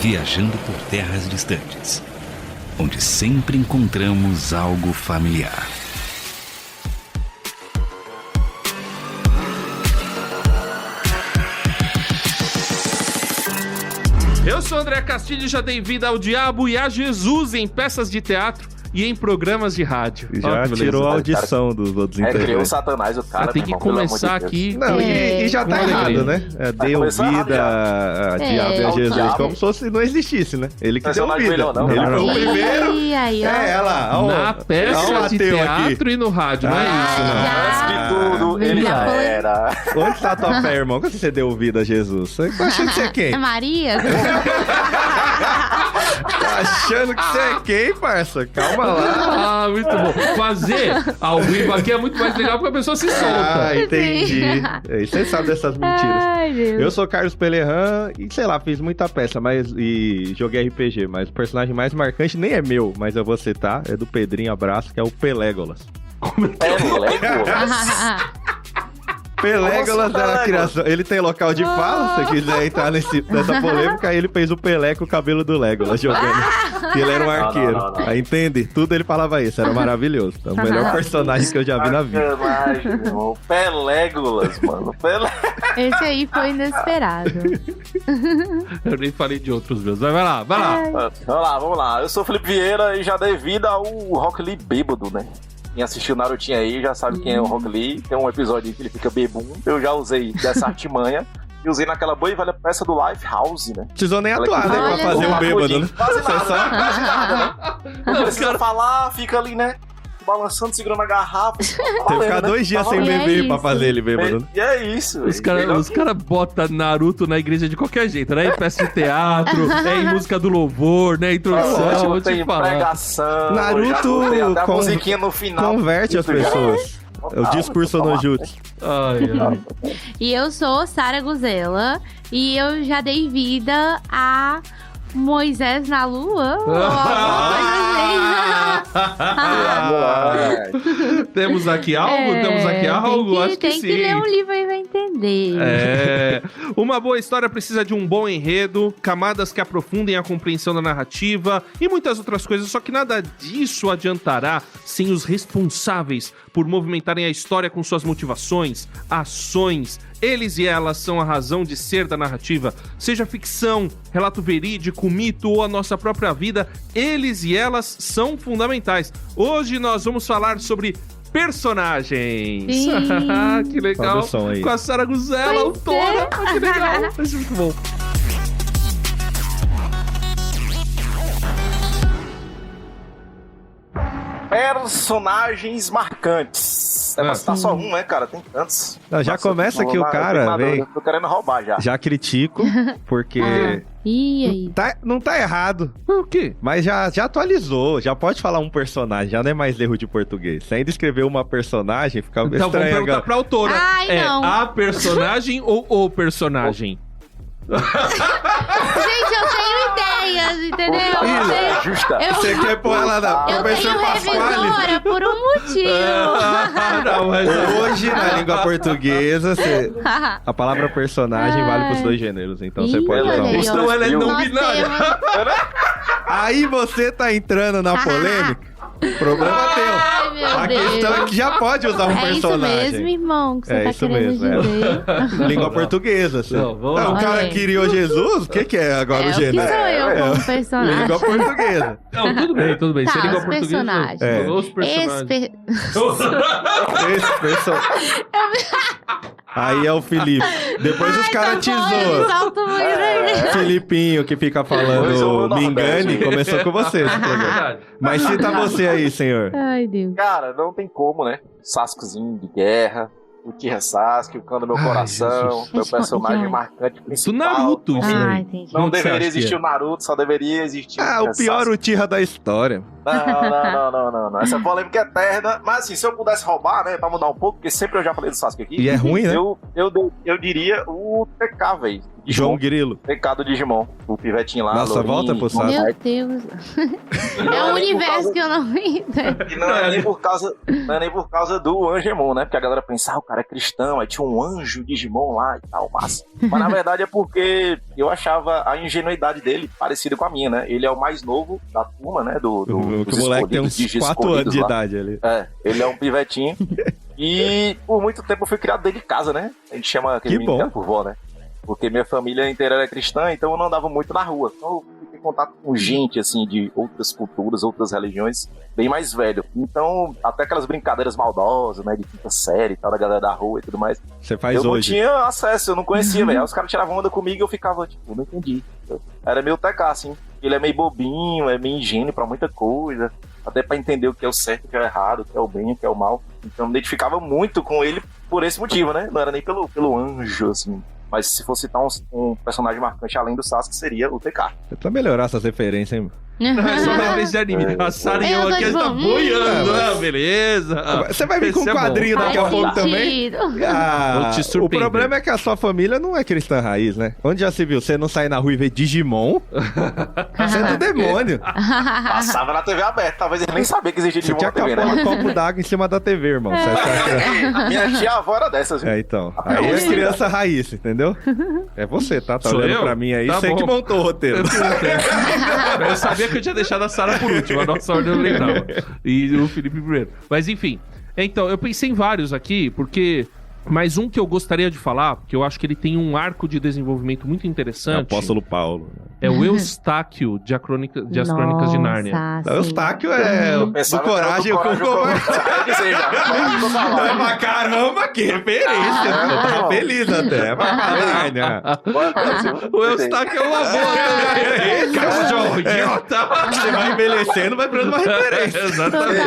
viajando por terras distantes, onde sempre encontramos algo familiar. Eu sou André Castilho e já dei vida ao diabo e a Jesus em peças de teatro e em programas de rádio. Já tirou a audição dos outros integrantes. Criou o Satanás, o cara. Tem que começar aqui. Não, e já tá errado, né? Deu vida a diabo e a Jesus, como se não existisse, né? Ele que deu vida. Ele foi o primeiro. Ela, na peça de teatro e no rádio, não é isso, não. Antes de tudo, ele já era. Onde tá tua fé, irmão? Quando você deu vida a Jesus? Você tá achando que você é quem? É Maria? Tá achando que você é quem, parça? Calma lá. Ah, muito bom. Fazer ao vivo aqui é muito mais legal porque a pessoa se solta. Ah, entendi. Você sabe dessas mentiras. Ai, Deus. Eu sou Carlos Pelerran e, sei lá, fiz muita peça e joguei RPG, mas o personagem mais marcante nem é meu, mas eu vou citar, é do Pedrinho Abraço, que é o Pelégolas. Pelégolas é a criação. Ele tem local de fala, se você quiser entrar nessa polêmica, aí ele fez o Pelé com o cabelo do Legolas jogando. Que ele era um arqueiro. Não. Aí entende? Tudo ele falava isso, era maravilhoso. É o melhor personagem que eu já vi na vida. Pelégolas, mano. Esse aí foi inesperado. Eu nem falei de outros meus. Vai lá. Vamos lá. Eu sou o Felipe Vieira e já dei vida ao Rock Lee bêbado, né? Quem assistiu Narutinho aí já sabe quem é o Rock Lee. Tem um episódio que ele fica bebum. Eu já usei dessa artimanha. E usei naquela boa e velha peça do Lifehouse, né? Precisou nem atuar, né? Pra fazer um bêbado, né? Quase nada, né? Não precisa falar, fica ali, né? Balançando, segurando a garrafa. Tem que ficar 2 dias sem beber pra fazer ele bêbado, né? E é isso. Os caras botam Naruto na igreja de qualquer jeito, né? Em peça de teatro, em música do louvor, né? Introdução, vou te falar. Pregação, Naruto a musiquinha no final. Converte as pessoas. É o discurso no jutsu. Ai. E eu sou Sara Guzela e eu já dei vida a Moisés na Lua. Temos aqui algo? Acho que sim. Tem que ler um livro aí pra entender. Uma boa história precisa de um bom enredo, camadas que aprofundem a compreensão da narrativa e muitas outras coisas, só que nada disso adiantará sem os responsáveis por movimentarem a história com suas motivações, ações. Eles e elas são a razão de ser da narrativa, seja ficção, relato verídico, mito ou a nossa própria vida, eles e elas são fundamentais. Hoje nós vamos falar sobre personagens. Que legal. Com a Sara Guzela, autora. Que legal. Vai ser muito bom. Personagens marcantes. Pra citar só um, né, cara? Tem tantos. Não, já começa que o cara vem. Tô querendo roubar já. Já critico, porque. E aí? Não tá errado. O quê? Mas já atualizou, já pode falar um personagem, já não é mais erro de português. Se ainda escreveu uma personagem, fica então estranho. Então vamos perguntar pra autora. Não. A personagem ou o personagem? Gente, eu tenho ideias, entendeu? Você quer pôr ela na Eu tenho revisora por um motivo. Não, mas hoje, na língua portuguesa, a palavra personagem vale pros 2 gêneros. Então você pode usar um. Então ela é não binária. Aí você tá entrando na polêmica. Problema teu. A questão é que já pode usar um personagem. É isso mesmo, irmão, que você tá querendo dizer. Língua portuguesa, assim. O cara que criou Jesus, o que é agora o gênero? O que sou eu como personagem? Língua portuguesa. Não, tudo bem. Tá, Se é língua os portuguesa... personagens. Os personagens. Esse personagem. Aí é o Felipe. Depois os caras te zoam. Filipinho que fica falando me engane, começou com você. Mas cita você aí, senhor. Ai, Deus. Cara, não tem como, né? Sasukezinho de guerra. O Tira Sasuke, o Cano do meu coração. Jesus. Meu personagem marcante principal. Do Naruto, isso aí. Entendi. Não deveria existir o Naruto, só deveria existir o pior Sasuke. Uchiha da história. Não. Essa polêmica é eterna. Mas assim, se eu pudesse roubar, né, pra mudar um pouco, porque sempre eu já falei do Sasuke aqui. E é ruim, né? Eu diria o TK, velho. João Grilo. TK do Digimon. O pivetinho lá. Nossa, volta pro Sasuke. Meu Deus. É um universo que eu não entendo. E não é nem por causa do Angemon, né? Porque a galera pensa, o cara é cristão, aí tinha um anjo Digimon lá e tal, massa. Mas na verdade é porque eu achava a ingenuidade dele parecida com a minha, né? Ele é o mais novo da turma, né? O moleque tem uns 4 anos de idade ali. É, ele é um pivetinho. E por muito tempo eu fui criado dentro de casa, né? A gente chama aquele menino por vó, né? Porque minha família inteira era cristã, então eu não andava muito na rua. Então eu fiquei em contato com gente, assim, de outras culturas, outras religiões, bem mais velho. Então, até aquelas brincadeiras maldosas, né, de quinta série e tal, da galera da rua e tudo mais. Você faz eu hoje. Eu não tinha acesso, eu não conhecia, velho. Aí os caras tiravam onda comigo e eu ficava, tipo, não entendi. Era meio TK, assim. Ele é meio bobinho, é meio ingênuo pra muita coisa. Até pra entender o que é o certo, o que é o errado, o que é o bem, o que é o mal. Então eu me identificava muito com ele por esse motivo, né? Não era nem pelo anjo, assim. Mas se fosse citar um personagem marcante além do Sasuke, seria o TK. Pra melhorar essas referências, hein? É só uma vez de anime. A Sara e eu aqui, está boiando. Beleza. Você vai vir com um quadrinho daqui a pouco também? O problema é que a sua família não é cristã raiz, né? Onde já se viu? Você não sair na rua e ver Digimon? Você é do demônio. Passava na TV aberta. Talvez ele nem sabia que existia Digimon na TV, né? Você tinha um copo d'água em cima da TV, irmão. A minha tia-avó era dessas, viu? Então. Aí é criança raiz, entendeu? É você, tá? Tá olhando pra mim aí. Você que montou o roteiro. Eu sabia que eu tinha deixado a Sara por último, a nossa ordem eu não lembrava. E o Felipe primeiro. Mas enfim, então, eu pensei em vários aqui, porque... Mas um que eu gostaria de falar, porque eu acho que ele tem um arco de desenvolvimento muito interessante. Apóstolo Paulo. É o Eustáquio de As Crônicas de Nárnia. O Eustáquio é do Coragem com Covarde. É pra caramba, que referência. Eu tava feliz até. É pra Nárnia. O Eustáquio é uma boa também. Cachorro, idiota. Você vai envelhecendo, vai virando uma referência. Exatamente.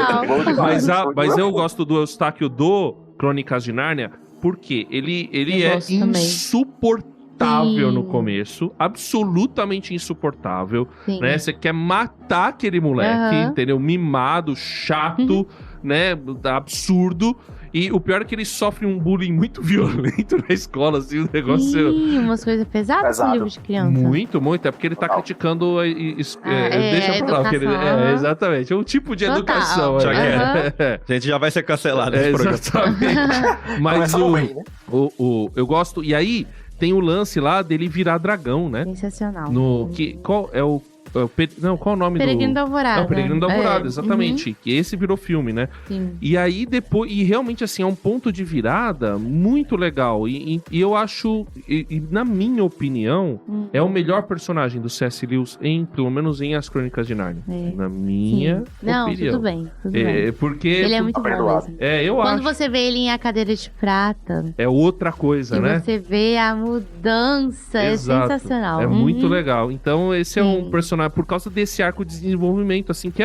Mas eu gosto do Eustáquio do Crônicas de Nárnia, porque ele é insuportável no começo, absolutamente insuportável, né? Você quer matar aquele moleque, entendeu? Mimado, chato, né? Absurdo. E o pior é que ele sofre um bullying muito violento na escola, assim, o negócio... umas coisas pesadas com livro de criança. Muito, é porque ele tá criticando... deixa pra lá. Exatamente, é um tipo de educação. A gente já vai ser cancelado nesse programa. Exatamente. Mas eu gosto... E aí, tem o lance lá dele virar dragão, né? Sensacional. Qual é o... qual o nome Peregrino da Alvorada. Não, Peregrino da Alvorada, exatamente. Que esse virou filme, né? Sim. E aí depois... E realmente, assim, é um ponto de virada muito legal. E eu acho... E na minha opinião, é o melhor personagem do C.S. Lewis, pelo menos em As Crônicas de Nárnia. Na minha opinião. Não, tudo bem. Porque... Ele é muito bom mesmo. Eu acho. Quando você vê ele em A Cadeira de Prata... É outra coisa, né? Você vê a mudança. Exato. É sensacional. É muito legal. Então, esse é um personagem... Por causa desse arco de desenvolvimento, assim, que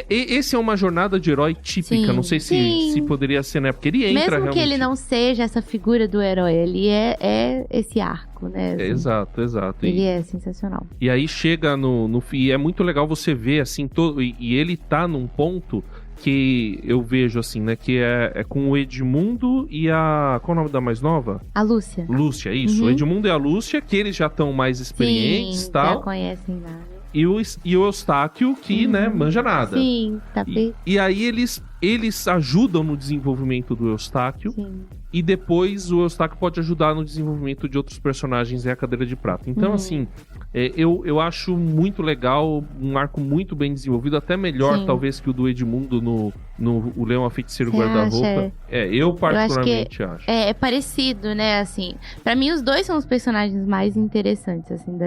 esse é uma jornada de herói típica. Não sei se poderia ser, né? Porque ele entra mesmo realmente... que ele não seja essa figura do herói, ele é esse arco, né? Assim. Exato. Ele é sensacional. E aí chega no fim, e é muito legal você ver, assim, e ele tá num ponto que eu vejo, assim, né? Que é com o Edmundo e a... Qual é o nome da mais nova? A Lúcia. Lúcia, isso. O Edmundo e a Lúcia, que eles já estão mais experientes e tal. Já conhecem nada. E o Eustáquio, que, né, manja nada. Sim, tá bem. E aí eles ajudam no desenvolvimento do Eustáquio. Sim. E depois o Eustáquio pode ajudar no desenvolvimento de outros personagens em A Cadeira de Prata. Então, assim, eu acho muito legal, um arco muito bem desenvolvido, até melhor, talvez, que o do Edmundo no O Leão, a Feiticeira e o Guarda-Roupa. Eu particularmente acho. É parecido, né, assim. Pra mim, os dois são os personagens mais interessantes, assim,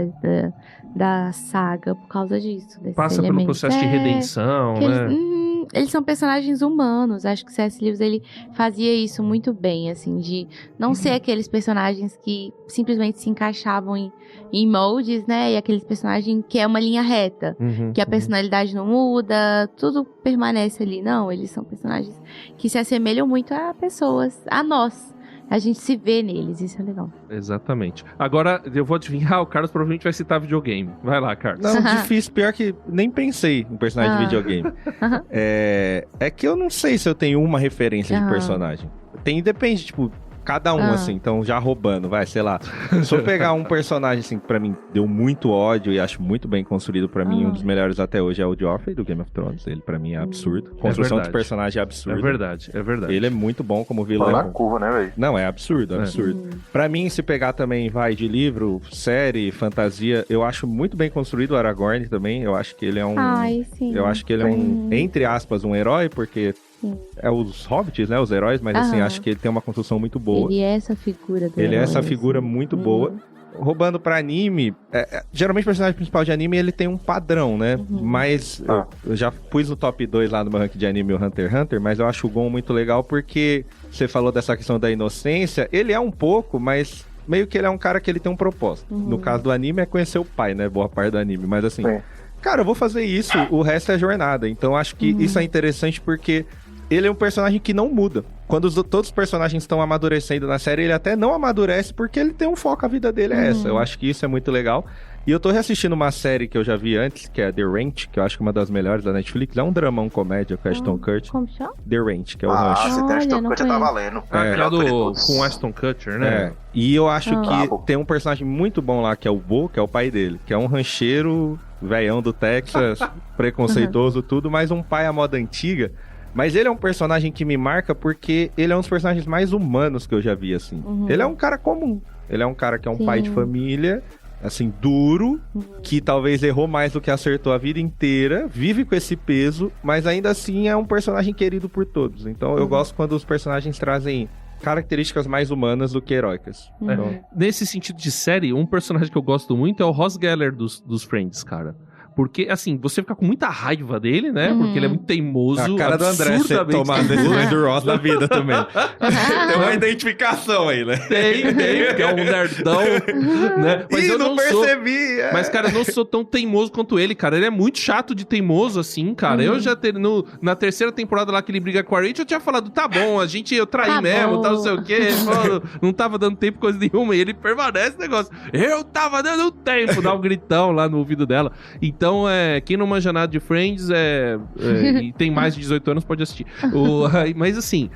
da saga, por causa disso. Passa pelo processo de redenção, né? Eles são personagens humanos. Acho que C.S. Lewis, ele fazia isso muito bem, assim, de não ser aqueles personagens que simplesmente se encaixavam em moldes, né? E aqueles personagens que é uma linha reta, que a personalidade não muda, tudo permanece ali. Não, eles são personagens que se assemelham muito a pessoas, a nós. a gente se vê neles, isso é legal. Exatamente. Agora, eu vou adivinhar, o Carlos provavelmente vai citar videogame. Vai lá, Carlos. Não, difícil. Pior que nem pensei em personagem de videogame. É que eu não sei se eu tenho uma referência de personagem. Depende, tipo... Cada um, assim, então já roubando, sei lá. Se eu pegar um personagem, assim, que pra mim deu muito ódio e acho muito bem construído, pra mim, um dos melhores até hoje é o Joffrey, do Game of Thrones. Ele, pra mim, é absurdo. Construção de personagem é absurda. É verdade. Ele é muito bom como vilão. Tá na curva, né, velho? Não, é absurdo. Pra mim, se pegar também, de livro, série, fantasia, eu acho muito bem construído o Aragorn também. Eu acho que ele é um... sim. Eu acho que ele é um, entre aspas, um herói, porque... É os hobbits, né? Os heróis, mas assim, acho que ele tem uma construção muito boa. Ele é essa figura do Ele herói, é essa figura muito boa. Roubando pra anime, geralmente o personagem principal de anime, ele tem um padrão, né? Mas eu já pus no top 2 lá no meu ranking de anime o Hunter x Hunter, mas eu acho o Gon muito legal porque você falou dessa questão da inocência, ele é um pouco, mas meio que ele é um cara que ele tem um propósito. No caso do anime é conhecer o pai, né? Boa parte do anime, mas assim... Cara, eu vou fazer isso, o resto é jornada. Então acho que isso é interessante porque ele é um personagem que não muda. Quando todos os personagens estão amadurecendo na série, ele até não amadurece porque ele tem um foco, a vida dele é essa. Eu acho que isso é muito legal. E eu tô reassistindo uma série que eu já vi antes, que é The Ranch, que eu acho que é uma das melhores da Netflix. É um dramão comédia com Ashton Kutcher. Como chama? The Ranch, que é o rancho. Se tem Ashton Kutcher, tá valendo. Com Ashton Kutcher, né? E eu acho que tem um personagem muito bom lá, que é o Bo, que é o pai dele. Que é um rancheiro, velhão do Texas, preconceituoso, tudo, mas um pai à moda antiga. Mas ele é um personagem que me marca porque ele é um dos personagens mais humanos que eu já vi, assim. Ele é um cara comum. Ele é um cara que é um pai de família, assim, duro, que talvez errou mais do que acertou a vida inteira, vive com esse peso, mas ainda assim é um personagem querido por todos. Então eu gosto quando os personagens trazem características mais humanas do que heróicas. Então... Nesse sentido de série, um personagem que eu gosto muito é o Ross Geller dos Friends, cara. Porque, assim, você fica com muita raiva dele, né? Porque ele é muito teimoso. A cara do André você tomar decisões do Ross na vida também. Tem uma identificação aí, né? Tem, porque é um nerdão, né? Mas eu não percebi. Mas, cara, eu não sou tão teimoso quanto ele, cara. Ele é muito chato de teimoso, assim, cara. Eu já na terceira temporada lá que ele briga com a Rachel, eu tinha falado, tá bom, eu traí mesmo, tal, não sei o quê. Não tava dando tempo, coisa nenhuma. E ele permanece o negócio. Eu tava dando tempo, dá um gritão lá no ouvido dela. Então, quem não manja nada de Friends e tem mais de 18 anos pode assistir. Mas assim,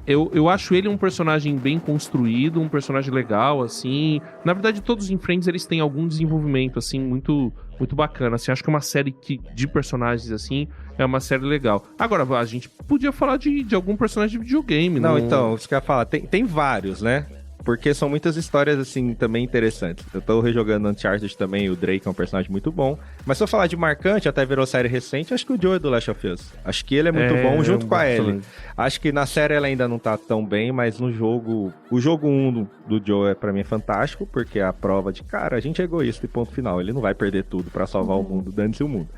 eu acho ele um personagem bem construído, um personagem legal, assim. Na verdade, todos em Friends eles têm algum desenvolvimento, assim, muito, muito bacana. Assim, acho que é uma série de personagens, assim, é uma série legal. Agora, a gente podia falar de algum personagem de videogame, não? Então, isso que eu ia falar, tem vários, né? Porque são muitas histórias, assim, também interessantes. Eu tô rejogando Uncharted também, o Drake é um personagem muito bom. Mas se eu falar de marcante, até virou série recente, acho que o Joe é do Last of Us. Acho que ele é muito bom junto com a Ellie. Acho que na série ela ainda não tá tão bem, mas no jogo... O jogo 1 do Joe, pra mim, é fantástico, porque é a prova de, cara, a gente é egoísta e ponto final. Ele não vai perder tudo pra salvar o mundo, dane-se o mundo.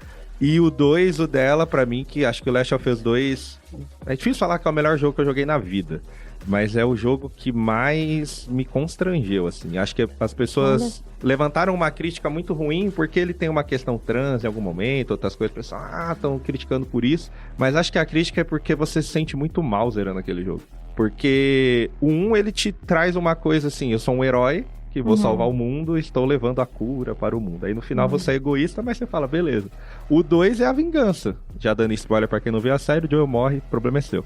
E o 2, o dela, pra mim, que acho que o Last of Us 2... É difícil falar que é o melhor jogo que eu joguei na vida. Mas é o jogo que mais me constrangeu, assim. Acho que as pessoas levantaram uma crítica muito ruim porque ele tem uma questão trans em algum momento, outras coisas, o pessoal, estão criticando por isso. Mas acho que a crítica é porque você se sente muito mal zerando aquele jogo. Porque o 1, ele te traz uma coisa assim, eu sou um herói, que vou salvar o mundo, estou levando a cura para o mundo. Aí no final você é egoísta, mas você fala, beleza. O 2 é a vingança. Já dando spoiler pra quem não viu a série, o Joel morre, o problema é seu.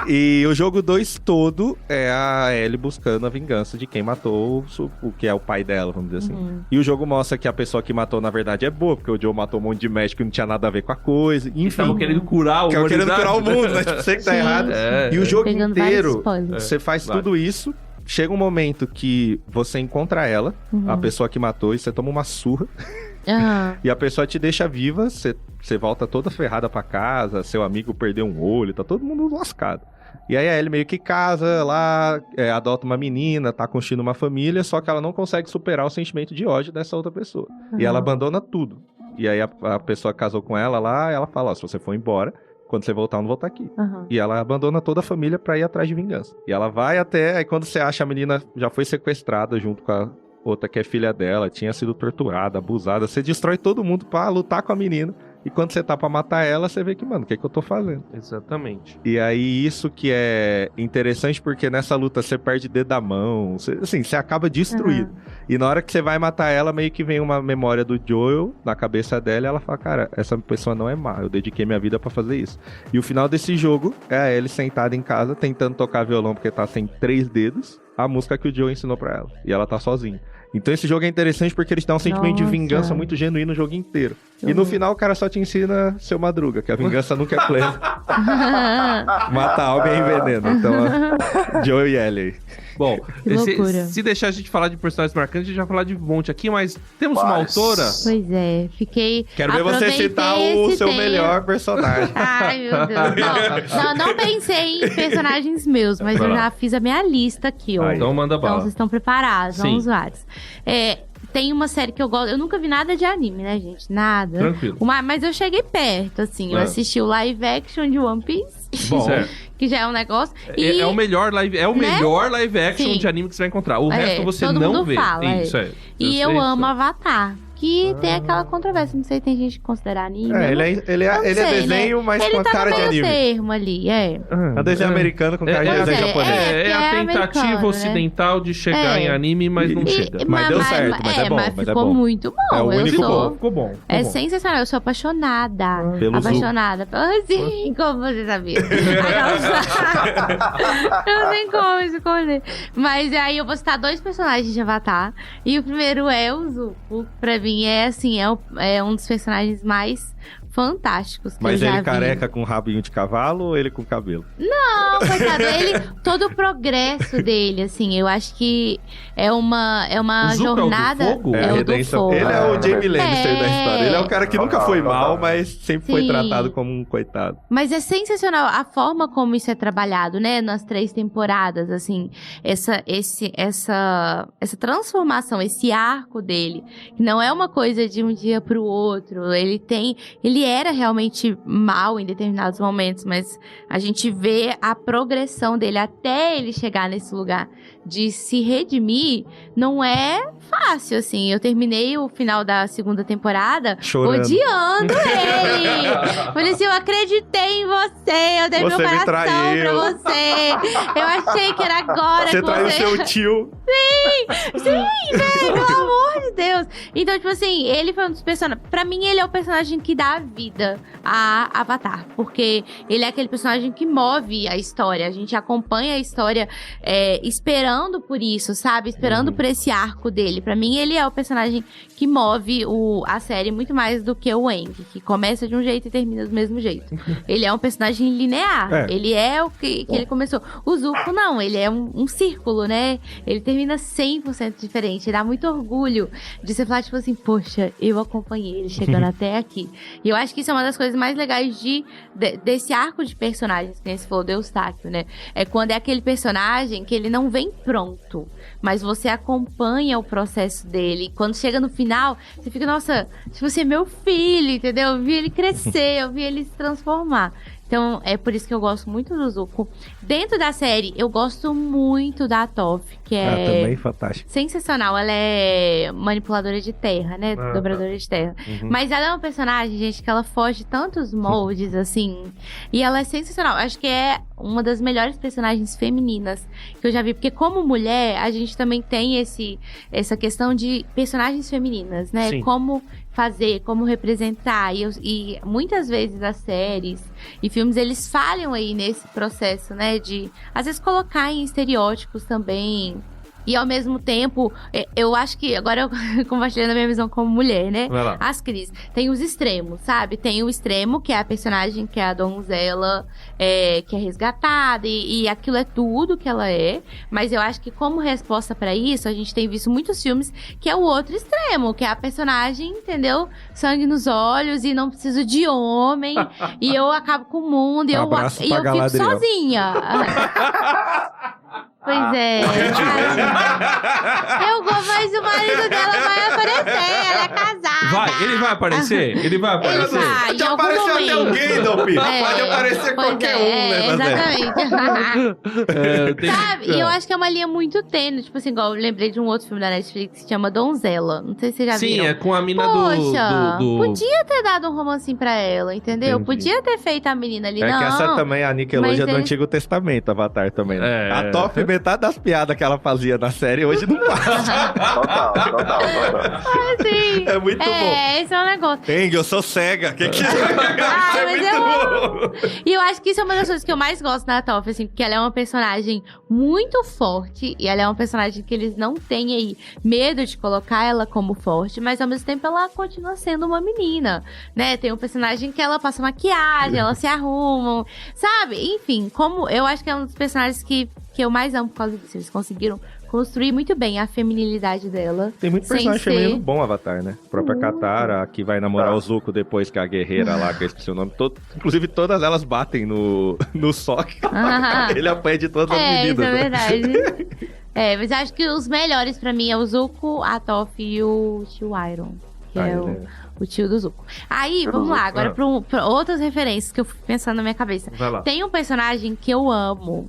E o jogo 2 todo é a Ellie buscando a vingança de quem matou o que é o pai dela, vamos dizer assim. E o jogo mostra que a pessoa que matou, na verdade, é boa, porque o Joel matou um monte de médico que não tinha nada a ver com a coisa. Enfim. Estavam querendo curar o mundo, né? Tipo, você que tá errado. E o jogo inteiro, você faz tudo isso. Chega um momento que você encontra ela, a pessoa que matou, e você toma uma surra. E a pessoa te deixa viva, você volta toda ferrada pra casa, seu amigo perdeu um olho, tá todo mundo lascado. E aí a Ellie meio que casa lá, adota uma menina, tá construindo uma família, só que ela não consegue superar o sentimento de ódio dessa outra pessoa. E ela abandona tudo. E aí a pessoa que casou com ela lá, ela fala, se você for embora, quando você voltar, eu não vou estar aqui. E ela abandona toda a família pra ir atrás de vingança. E ela vai até... Aí quando você acha a menina já foi sequestrada junto com a outra que é filha dela, tinha sido torturada, abusada, você destrói todo mundo pra lutar com a menina. E quando você tá pra matar ela, você vê que, mano, o que é que eu tô fazendo? Exatamente. E aí, isso que é interessante, porque nessa luta você perde dedo da mão, você acaba destruído. E na hora que você vai matar ela, meio que vem uma memória do Joel na cabeça dela, e ela fala, cara, essa pessoa não é má, eu dediquei minha vida pra fazer isso. E o final desse jogo é a Ellie sentada em casa, tentando tocar violão, porque tá sem 3 dedos, a música que o Joel ensinou pra ela. E ela tá sozinha. Então esse jogo é interessante porque ele te dá um sentimento de vingança muito genuíno o jogo inteiro. E no final o cara só te ensina seu Madruga, que a vingança nunca é plena. Mata algo e envenena. Então, Joel e Ellie. Bom, se deixar a gente falar de personagens marcantes, a gente vai falar de um monte aqui, mas temos uma autora? Pois é, fiquei... Quero ver você citar o seu melhor personagem. Ai, meu Deus. Não pensei em personagens meus, mas eu já fiz a minha lista aqui, ó. Então manda bala. Então vocês estão preparados, Sim. vamos lá. Tem uma série que eu gosto. Eu nunca vi nada de anime, né, gente? Nada. Tranquilo. Mas eu cheguei perto, assim. Eu assisti o live action de One Piece. Bom, que já é um negócio. É o melhor live, melhor live action Sim. de anime que você vai encontrar. O resto você todo não mundo vê. Fala, Isso, E eu amo Avatar. Que tem aquela controvérsia. Não sei, tem gente que considera anime. Ele é desenho, né? mas com a cara de anime. Ele tá no termo ali, É desenho americano com cara de desenho japonês. É a tentativa ocidental de chegar em anime, mas não chega. Mas deu certo, mas é bom. Mas ficou muito bom. É o único bom. Ficou bom. É sensacional, eu sou apaixonada. Pelo apaixonada. Sim, como você sabia. Eu não sei como escolher. Mas aí eu vou citar 2 personagens de Avatar. E o primeiro é o Zuko. Pra mim é assim, é um dos personagens mais fantásticos que Mas eu já ele vi. careca com rabinho de cavalo ou ele com cabelo? Não, coitado, todo o progresso dele, assim, eu acho que é uma jornada. É o do fogo? É o do fogo. Ele é o Jamie Lannister da história. Ele é o cara que nunca foi mal, mas sempre foi Sim. tratado como um coitado. Mas é sensacional a forma como isso é trabalhado, né? Nas 3 temporadas, assim, essa transformação, esse arco dele, que não é uma coisa de um dia pro outro. Ele era realmente mal em determinados momentos, mas a gente vê a progressão dele até ele chegar nesse lugar de se redimir. Não é fácil, assim. Eu terminei o final da 2ª temporada chorando, odiando ele. Falei assim, eu acreditei em você, eu dei meu coração pra você. Eu achei que era agora você que traiu seu tio. Sim, velho, pelo amor de Deus. Então, tipo assim, ele foi um dos personagens... Pra mim, ele é o personagem que dá vida a Avatar. Porque ele é aquele personagem que move a história. A gente acompanha a história esperando por isso, sabe? Esperando por esse arco dele. Pra mim, ele é o personagem que move a série muito mais do que o Aang, que começa de um jeito e termina do mesmo jeito. Ele é um personagem linear. Ele é o que ele começou. O Zuko, não. Ele é um círculo, né? Ele termina 100% diferente. Dá muito orgulho de você falar, tipo assim, poxa, eu acompanhei ele chegando até aqui. E eu acho que isso é uma das coisas mais legais desse arco de personagens, que nem se falou do Eustáquio, né? É quando é aquele personagem que ele não vem pronto, mas você acompanha o processo dele. Quando chega no final, você fica, nossa, tipo assim, meu filho, entendeu? Eu vi ele crescer, eu vi ele se transformar. Então, é por isso que eu gosto muito do Zuko. Dentro da série, eu gosto muito da Toph, que é... também fantástica. Sensacional. Ela é manipuladora de terra, né? Dobradora de terra. Mas ela é uma personagem, gente, que ela foge de tantos moldes, assim. E ela é sensacional. Acho que é uma das melhores personagens femininas que eu já vi. Porque como mulher, a gente também tem essa questão de personagens femininas, né? Sim. Como fazer, como representar. E muitas vezes as séries e filmes, eles falham aí nesse processo, né? De, às vezes, colocar em estereótipos também. E, ao mesmo tempo, eu acho que... Agora eu compartilhando a minha visão como mulher, né? As crises. Tem os extremos, sabe? Tem o extremo, que é a personagem, que é a donzela, que é resgatada. E aquilo é tudo que ela é. Mas eu acho que, como resposta pra isso, a gente tem visto muitos filmes que é o outro extremo. Que é a personagem, entendeu? Sangue nos olhos e não preciso de homem. E eu acabo com o mundo. E eu fico sozinha. Pois é. Mas o marido dela vai aparecer, ela é casada. Ele vai aparecer? Ele vai aparecer? vai, Já apareceu até o Gandalf. Pode aparecer qualquer né? Exatamente. Sabe? E eu acho que é uma linha muito tênue. Tipo assim, igual eu lembrei de um outro filme da Netflix que se chama Donzela. Não sei se vocês já viram. Sim, é com a mina Poxa, do... podia ter dado um romancinho pra ela, entendeu? Entendi. Podia ter feito a menina ali, É não. que essa também, a Nickelodeon é do Antigo Testamento, Avatar também. Né? A Toph, metade das piadas que ela fazia na série, hoje não passa. Total. Sim. É muito bom. Esse é o negócio. Eng, eu sou cega. Que isso é mas muito bom. E eu acho que isso é uma das coisas que eu mais gosto da Toph, assim, porque ela é uma personagem muito forte, e ela é uma personagem que eles não têm aí medo de colocar ela como forte, mas ao mesmo tempo ela continua sendo uma menina, né? Tem um personagem que ela passa maquiagem, ela se arruma, sabe? Enfim, como eu acho que é um dos personagens que eu mais amo por causa disso. Eles conseguiram construir muito bem a feminilidade dela. Tem muito personagem feminino bom, Avatar, né? A própria Katara, que vai namorar o Zuko depois que a guerreira lá, que eu esqueci o nome. Inclusive, todas elas batem no Sokka. Ele apanha de todas as medidas. Isso é verdade. Mas acho que os melhores pra mim é o Zuko, a Toph e o Tio Iron. Que é o tio do Zuko. Aí, vamos lá, agora pra outras referências que eu fui pensando na minha cabeça. Vai lá. Tem um personagem que eu amo.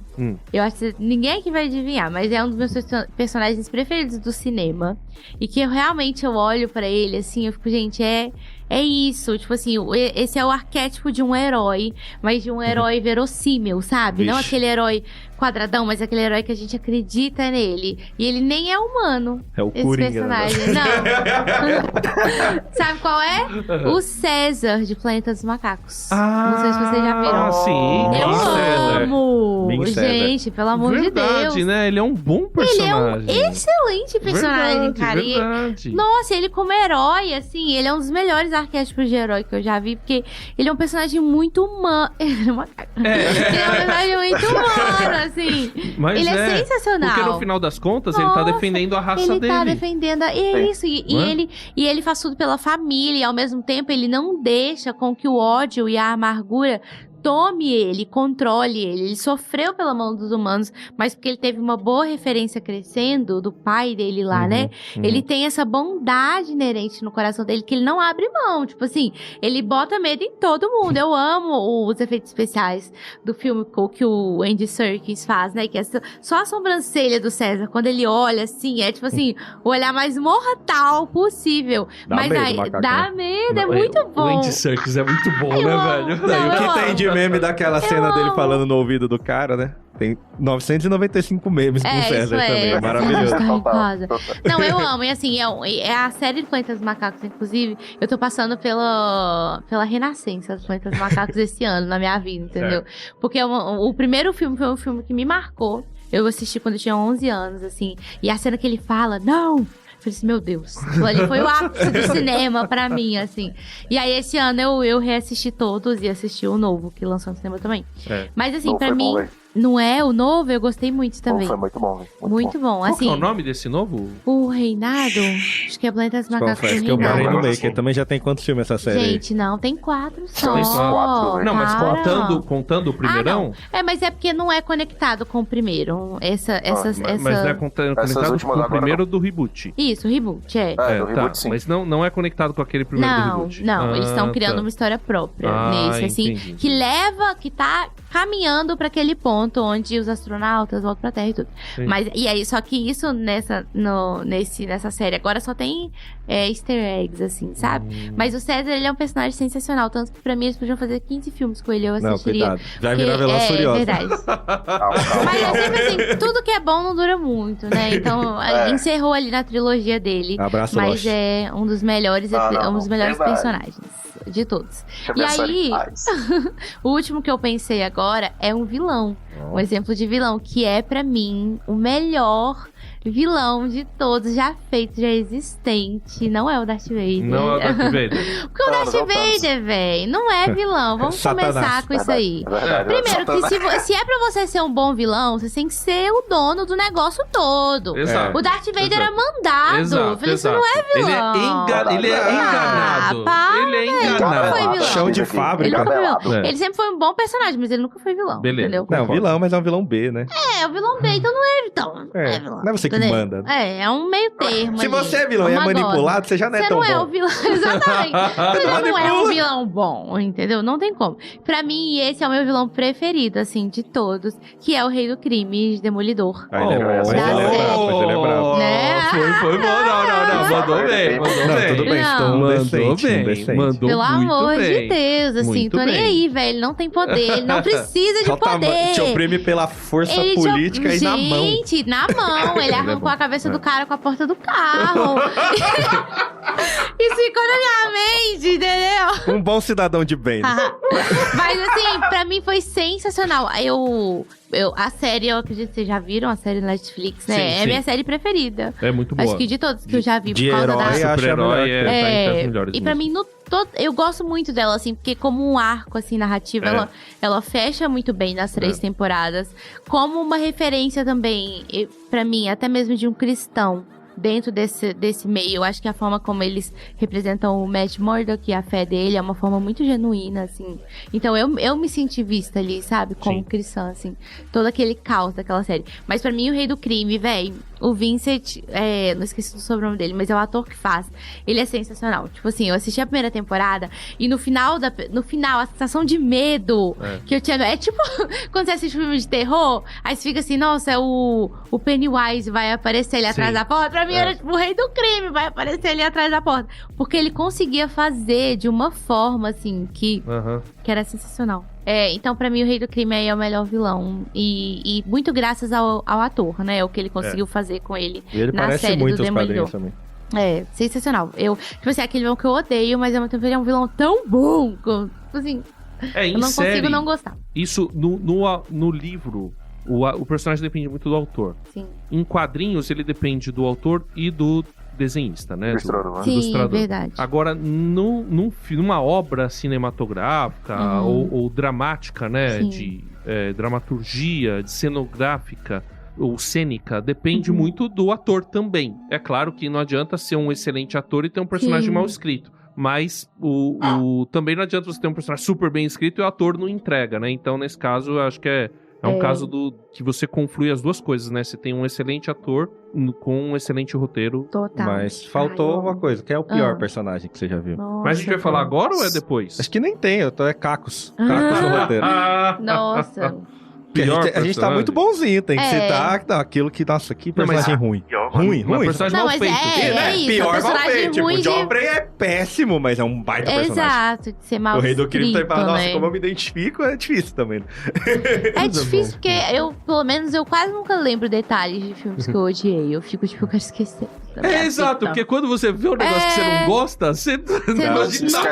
Eu acho que ninguém aqui vai adivinhar, mas é um dos meus personagens preferidos do cinema. E que eu realmente olho pra ele, assim, eu fico, gente, é isso. Tipo assim, esse é o arquétipo de um herói, mas de um herói verossímil, sabe? Vixe. Não aquele herói quadradão, mas aquele herói que a gente acredita nele. E ele nem é humano. É o esse Coringa, personagem. né? Não. Sabe qual é? O César, de Planeta dos Macacos. Não sei se vocês já viram. Sim. Eu César. amo! Bing César. Gente, pelo amor de Deus. Verdade, né? Ele é um bom personagem. Ele é um excelente personagem, verdade, cara. Verdade. Nossa, ele como herói, assim, ele é um dos melhores arquétipos de herói que eu já vi, porque ele é um personagem muito humano. Ele é um personagem muito humano, assim. Mas ele é sensacional. Porque no final das contas, ele tá defendendo a raça dele. Ele tá defendendo. É isso. E ele faz tudo pela família, e ao mesmo tempo ele não deixa com que o ódio e a amargura tome ele, controle ele. Ele sofreu pela mão dos humanos, mas porque ele teve uma boa referência crescendo do pai dele lá, né? Ele tem essa bondade inerente no coração dele que ele não abre mão. Tipo assim, ele bota medo em todo mundo. Eu amo os efeitos especiais do filme que o Andy Serkis faz, né? Que é só a sobrancelha do César, quando ele olha assim, é tipo assim, o olhar mais mortal possível. Dá mas medo, aí, macacão. dá medo, é muito bom. O Andy Serkis é muito bom, né, velho? Não, O que eu tem amo. de meme daquela cena dele amo. falando no ouvido do cara, né? Tem 995 memes com o César isso também. É maravilhoso. Tá em Total, casa. total. Não, eu amo. E assim, é a série do Planeta dos Macacos, inclusive. Eu tô passando pela renascença do Planeta dos Macacos esse ano, na minha vida, entendeu? Porque o primeiro filme foi um filme que me marcou. Eu assisti quando eu tinha 11 anos, assim. E a cena que ele fala, não! Eu falei assim, meu Deus. Aquilo ali foi o ápice do cinema pra mim, assim. E aí, esse ano, eu reassisti todos e assisti o novo, que lançou no cinema também. Mas assim, Novo pra foi mim... bom, velho. Não é o novo? Eu gostei muito também. Foi muito bom, velho. Muito bom. Qual que Assim, é o nome desse novo? o Reinado, acho que é Planeta dos Macacos do Confesso que eu Reinado. parei no meio, Sim. que também já tem quantos filmes essa série aí? Gente, não, tem 4 só. Tem só 4, velho. Não, mas Para. contando o primeirão? Mas é porque não é conectado com o primeiro. Mas Mas não é conectado últimas com o agora primeiro do reboot. Isso, reboot, é. Do reboot, sim. Mas não é conectado com aquele primeiro do reboot. Não, eles estão Ah, criando tá. uma história própria Ah, nesse, assim, entendi. que tá caminhando pra aquele ponto onde os astronautas voltam pra Terra e tudo. Sim. Mas, e aí, só que isso nessa série agora só tem easter eggs, assim, sabe? Mas o César, ele é um personagem sensacional, tanto que pra mim eles podiam fazer 15 filmes com ele, eu Não, assistiria. cuidado. Vai virar Velozes Furiosos. É verdade. Calma. Mas é sempre assim, tudo que é bom não dura muito, né? Então, encerrou ali na trilogia dele. Abraço, Mas Lost. é um dos melhores, um dos melhores verdade. personagens de todos. Deixa eu ver E a série aí, que faz. o último que eu pensei agora é um vilão. Um exemplo de vilão, que é pra mim o melhor vilão de todos já feito, já existente. Não é o Darth Vader. Não é o Darth Vader. Porque o Não, Darth não Vader, velho, não é vilão. Vamos Satanás. começar com isso aí. Verdade. Primeiro, que se é pra você ser um bom vilão, você tem que ser o dono do negócio todo. Exato. O Darth Vader Exato. era mandado. Exato, Eu falei, isso exato. não é vilão. Ele é enganado. para, Ele é Ele nunca enganado. foi vilão. Chão de fábrica. Ele nunca foi vilão. É. Ele sempre foi um bom personagem, mas ele nunca foi vilão. Beleza. Entendeu? Não, Concordo. vilão, mas é um vilão B, né? É o vilão B, então não é vilão. Não é você que manda. É um meio termo. Se ali. você é vilão e é manipulado, você já não é tão bom. Você não é o vilão, exatamente. Você já não é um vilão bom, entendeu? Não tem como. Pra mim, esse é o meu vilão preferido, assim, de todos, que é o Rei do Crime, Demolidor. Mas ele é bravo. Né? Foi bom. Não. Mandou bem. Tudo bem, estou decente. Mandou Pelo muito amor bem. de Deus, assim, Muito tô nem bem. aí, velho. Ele não tem poder, ele não precisa de poder. Te oprime pela força Ele política e na mão. Gente, na mão. Ele arrancou a cabeça do cara com a porta do carro. Isso ficou na minha mente, entendeu? Um bom cidadão de bem. Mas assim, pra mim foi sensacional. A série, eu acredito que vocês já viram, a série Netflix, né? Sim, é a minha série preferida. É muito boa. Acho que de todos que eu já vi, de por causa herói, da... acho a Super-herói melhor. tá entre as melhores E pra mesmo. mim, eu gosto muito dela, assim, porque como um arco, assim, narrativo, ela fecha muito bem nas 3 temporadas. Como uma referência também, pra mim, até mesmo de um cristão. Dentro desse meio, eu acho que a forma como eles representam o Matt Murdock e a fé dele é uma forma muito genuína, assim. Então eu me senti vista ali, sabe? Como cristã, assim. Todo aquele caos daquela série. Mas pra mim, o Rei do Crime, velho, o Vincent, não esqueci do sobrenome dele, mas é o ator que faz. Ele é sensacional. Tipo assim, eu assisti a primeira temporada e no final, a sensação de medo que eu tinha... É tipo, quando você assiste filme de terror, aí você fica assim, nossa, o Pennywise vai aparecer ali atrás da porta. Pra mim era tipo, o Rei do Crime vai aparecer ali atrás da porta. Porque ele conseguia fazer de uma forma, assim, que era sensacional. Então pra mim o Rei do Crime aí é o melhor vilão. E muito graças ao ator, né? O que ele conseguiu fazer com ele, E ele na parece série muito do os Demolidor. quadrinhos também. É, sensacional. Tipo assim, aquele vilão que eu odeio, mas ao mesmo tempo ele é um vilão tão bom. Assim, eu não consigo não gostar. Isso, no livro, o personagem depende muito do autor. Sim. Em quadrinhos, ele depende do autor e do desenhista, né? Do Sim, ilustrador. verdade. Agora, numa obra cinematográfica ou dramática, né? Sim. De dramaturgia, de cenográfica ou cênica, depende muito do ator também. É claro que não adianta ser um excelente ator e ter um personagem mal escrito. Mas também não adianta você ter um personagem super bem escrito e o ator não entrega, né? Então, nesse caso, eu acho que é um caso que você conflui as duas coisas, né? Você tem um excelente ator com um excelente roteiro. Total. Mas faltou uma coisa, que é o pior personagem que você já viu. Nossa, Mas a gente vai falar agora ou é depois? Acho que nem tem, é Cacos. Cacos no roteiro. Nossa. Porque a gente tá personagem. muito bonzinho, tem que citar aquilo que, nossa, que personagem ruim. Ruim. Personagem Não, mal mas feito. é isso, Pior mal personagem feito. Tipo, ruim o de... Joffrey é péssimo, mas é um baita personagem. Exato, de ser mal O Rei do Crime tá aí escrito, pra... Nossa, né? como eu me identifico, é difícil também. É difícil porque pelo menos eu quase nunca lembro detalhes de filmes que eu odiei. Eu fico tipo, eu quero esquecer. Exato, porque quando você vê um negócio que você não gosta, você não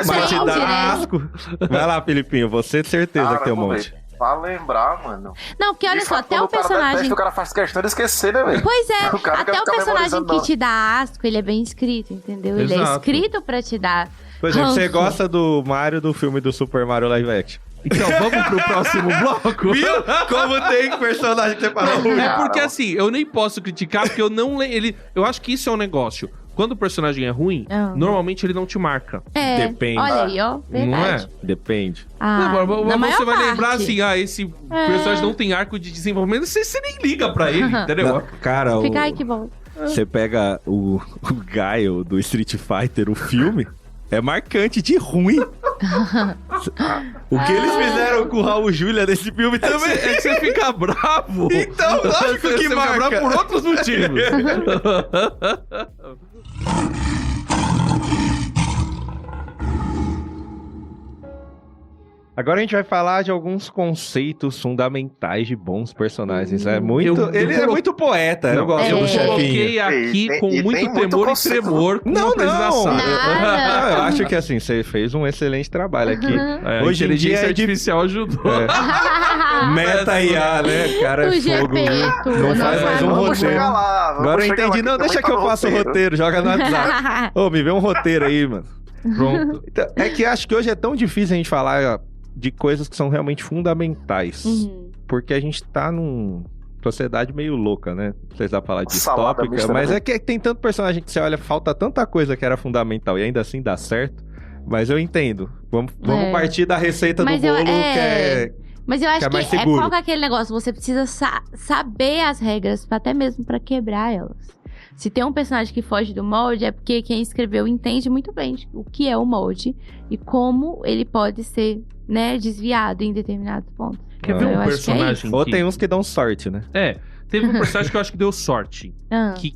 Mas te dá né? asco. Vai lá, Filipinho, você de certeza que tem um monte. Pra lembrar, mano. Não, porque olha só, até o personagem... O cara faz questão de esquecer, né, velho? Pois é, O cara até quer o ficar personagem memorizando, que não. te dá asco, ele é bem escrito, entendeu? Ele é Exato. escrito pra te dar Por exemplo, você ranço. gosta do Mario do filme do Super Mario Live Action. Então, vamos pro próximo bloco? Viu? Como tem personagem que você fala ruim. É porque assim, eu nem posso criticar, porque eu não lembro. Eu acho que isso é um negócio. Quando o personagem é ruim, normalmente ele não te marca. É, Depende. olha aí, ó, verdade. Não é? Depende. Ah, na maior você vai parte. lembrar assim, esse personagem não tem arco de desenvolvimento, você nem liga pra ele, entendeu? Não, cara, Fica aí que bom. você pega o Gaio do Street Fighter, o filme, é marcante de ruim. O que eles fizeram com o Raul Júlia nesse filme também. É que você fica bravo. Então, lógico que você marca. fica bravo por outros motivos. Agora a gente vai falar de alguns conceitos fundamentais de bons personagens. É muito, ele é muito poeta, eu gosto Eu do chefinho. coloquei aqui com e muito tem muito temor e conceito. tremor com a Não, apresentação. Nada. eu acho que assim, você fez um excelente trabalho aqui. A Hoje em dia inteligência é de artificial ajudou. Meta IA, né? Cara, O é fogo. Gepeto, Não faz mais um sabe? Vamos roteiro. chegar lá. Agora eu entendi. Não, deixa que eu faço o roteiro. Joga no WhatsApp. Ô, me vê um roteiro aí, mano. Pronto. Então, é que acho que hoje é tão difícil a gente falar de coisas que são realmente fundamentais. Porque a gente tá numa sociedade meio louca, né? Não sei se dá pra falar Salada distópica, mista, mas né? é que tem tanto personagem que você olha, falta tanta coisa que era fundamental e ainda assim dá certo. Mas eu entendo. Vamos partir da receita Mas do bolo, que é Mas eu acho Que é que mais seguro. qual que é aquele negócio? Você precisa saber as regras, até mesmo pra quebrar elas. Se tem um personagem que foge do molde, é porque quem escreveu entende muito bem o que é o molde e como ele pode ser, né, desviado em determinados pontos. Quer ver Eu um acho que é personagem Ou que... tem uns que dão sorte, né? Teve um personagem que eu acho que deu sorte.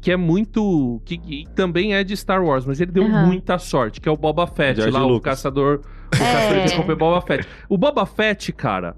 Que é muito... Que também é de Star Wars, mas ele deu muita sorte, que é o Boba Fett, George lá, o Lucas. caçador... O caçador de romper Boba Fett. O Boba Fett, cara,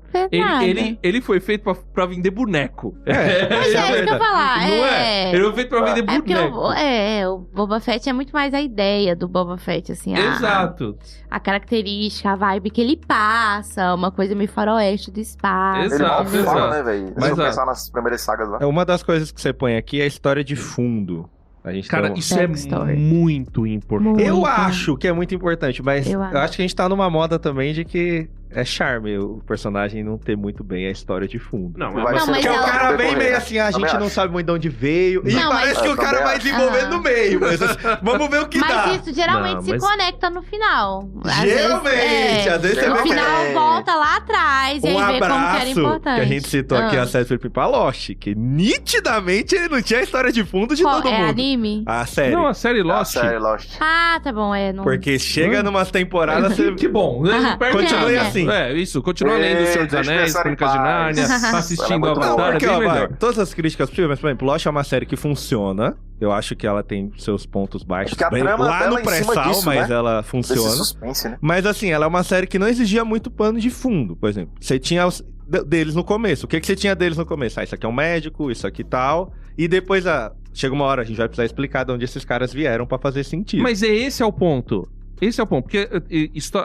ele foi feito pra vender boneco. Mas é isso que eu ia falar. Não é? Ele foi feito pra vender porque boneco. o Boba Fett é muito mais a ideia do Boba Fett, assim. Exato. A característica, a vibe que ele passa, uma coisa meio faroeste do espaço. Ele mal Exato. fala, né, velho? Mas, Se eu pensar nas primeiras sagas lá. Uma das coisas que você põe aqui é a história de fundo. A gente Cara, tem isso é Backstory. muito importante. Muito. Eu acho que é muito importante, mas Eu eu acho. acho que a gente tá numa moda também de que é charme o personagem não ter muito bem a história de fundo. Não, Vai Não, ser mas Porque o ela- cara vem decorrer, meio né? assim, a Também gente não acho. sabe muito de onde veio. E Não, parece mas- que o Eu cara também vai acho. desenvolvendo no meio. Mas vamos ver o que dá. Mas isso geralmente Não, se mas- conecta no final. Geralmente, às vezes você No vê que final é- volta lá atrás e um aí vê como que era abraço importante. que a gente citou aqui, a série Felipe Paloche, que nitidamente ele não tinha a história de fundo de Qual, todo é mundo. anime? A série. Não, a série A Lost. série Lost. Ah, tá bom, não... Porque chega numas temporadas, você... Que bom. Né? Perde Continue nada. assim. Isso. Continua lendo O Senhor dos Deixa eu Anéis, pensar em Crônicas de paz. Nárnia, Ela é assistindo muito Não, Avatar, é porque, bem ó, vai, melhor. todas as críticas possíveis, mas, por exemplo, Lost é uma série que funciona. Eu acho que ela tem seus pontos baixos. Porque a bem, trama lá dela no em cima pré-sal, disso, mas né? ela Esse funciona. suspense, né? Mas assim, ela é uma série que não exigia muito pano de fundo. Por exemplo, você tinha deles no começo. O que você tinha deles no começo? Ah, isso aqui é um médico, isso aqui tal. E depois, chega uma hora, a gente vai precisar explicar de onde esses caras vieram pra fazer sentido. Mas esse é o ponto. Esse é o ponto. Porque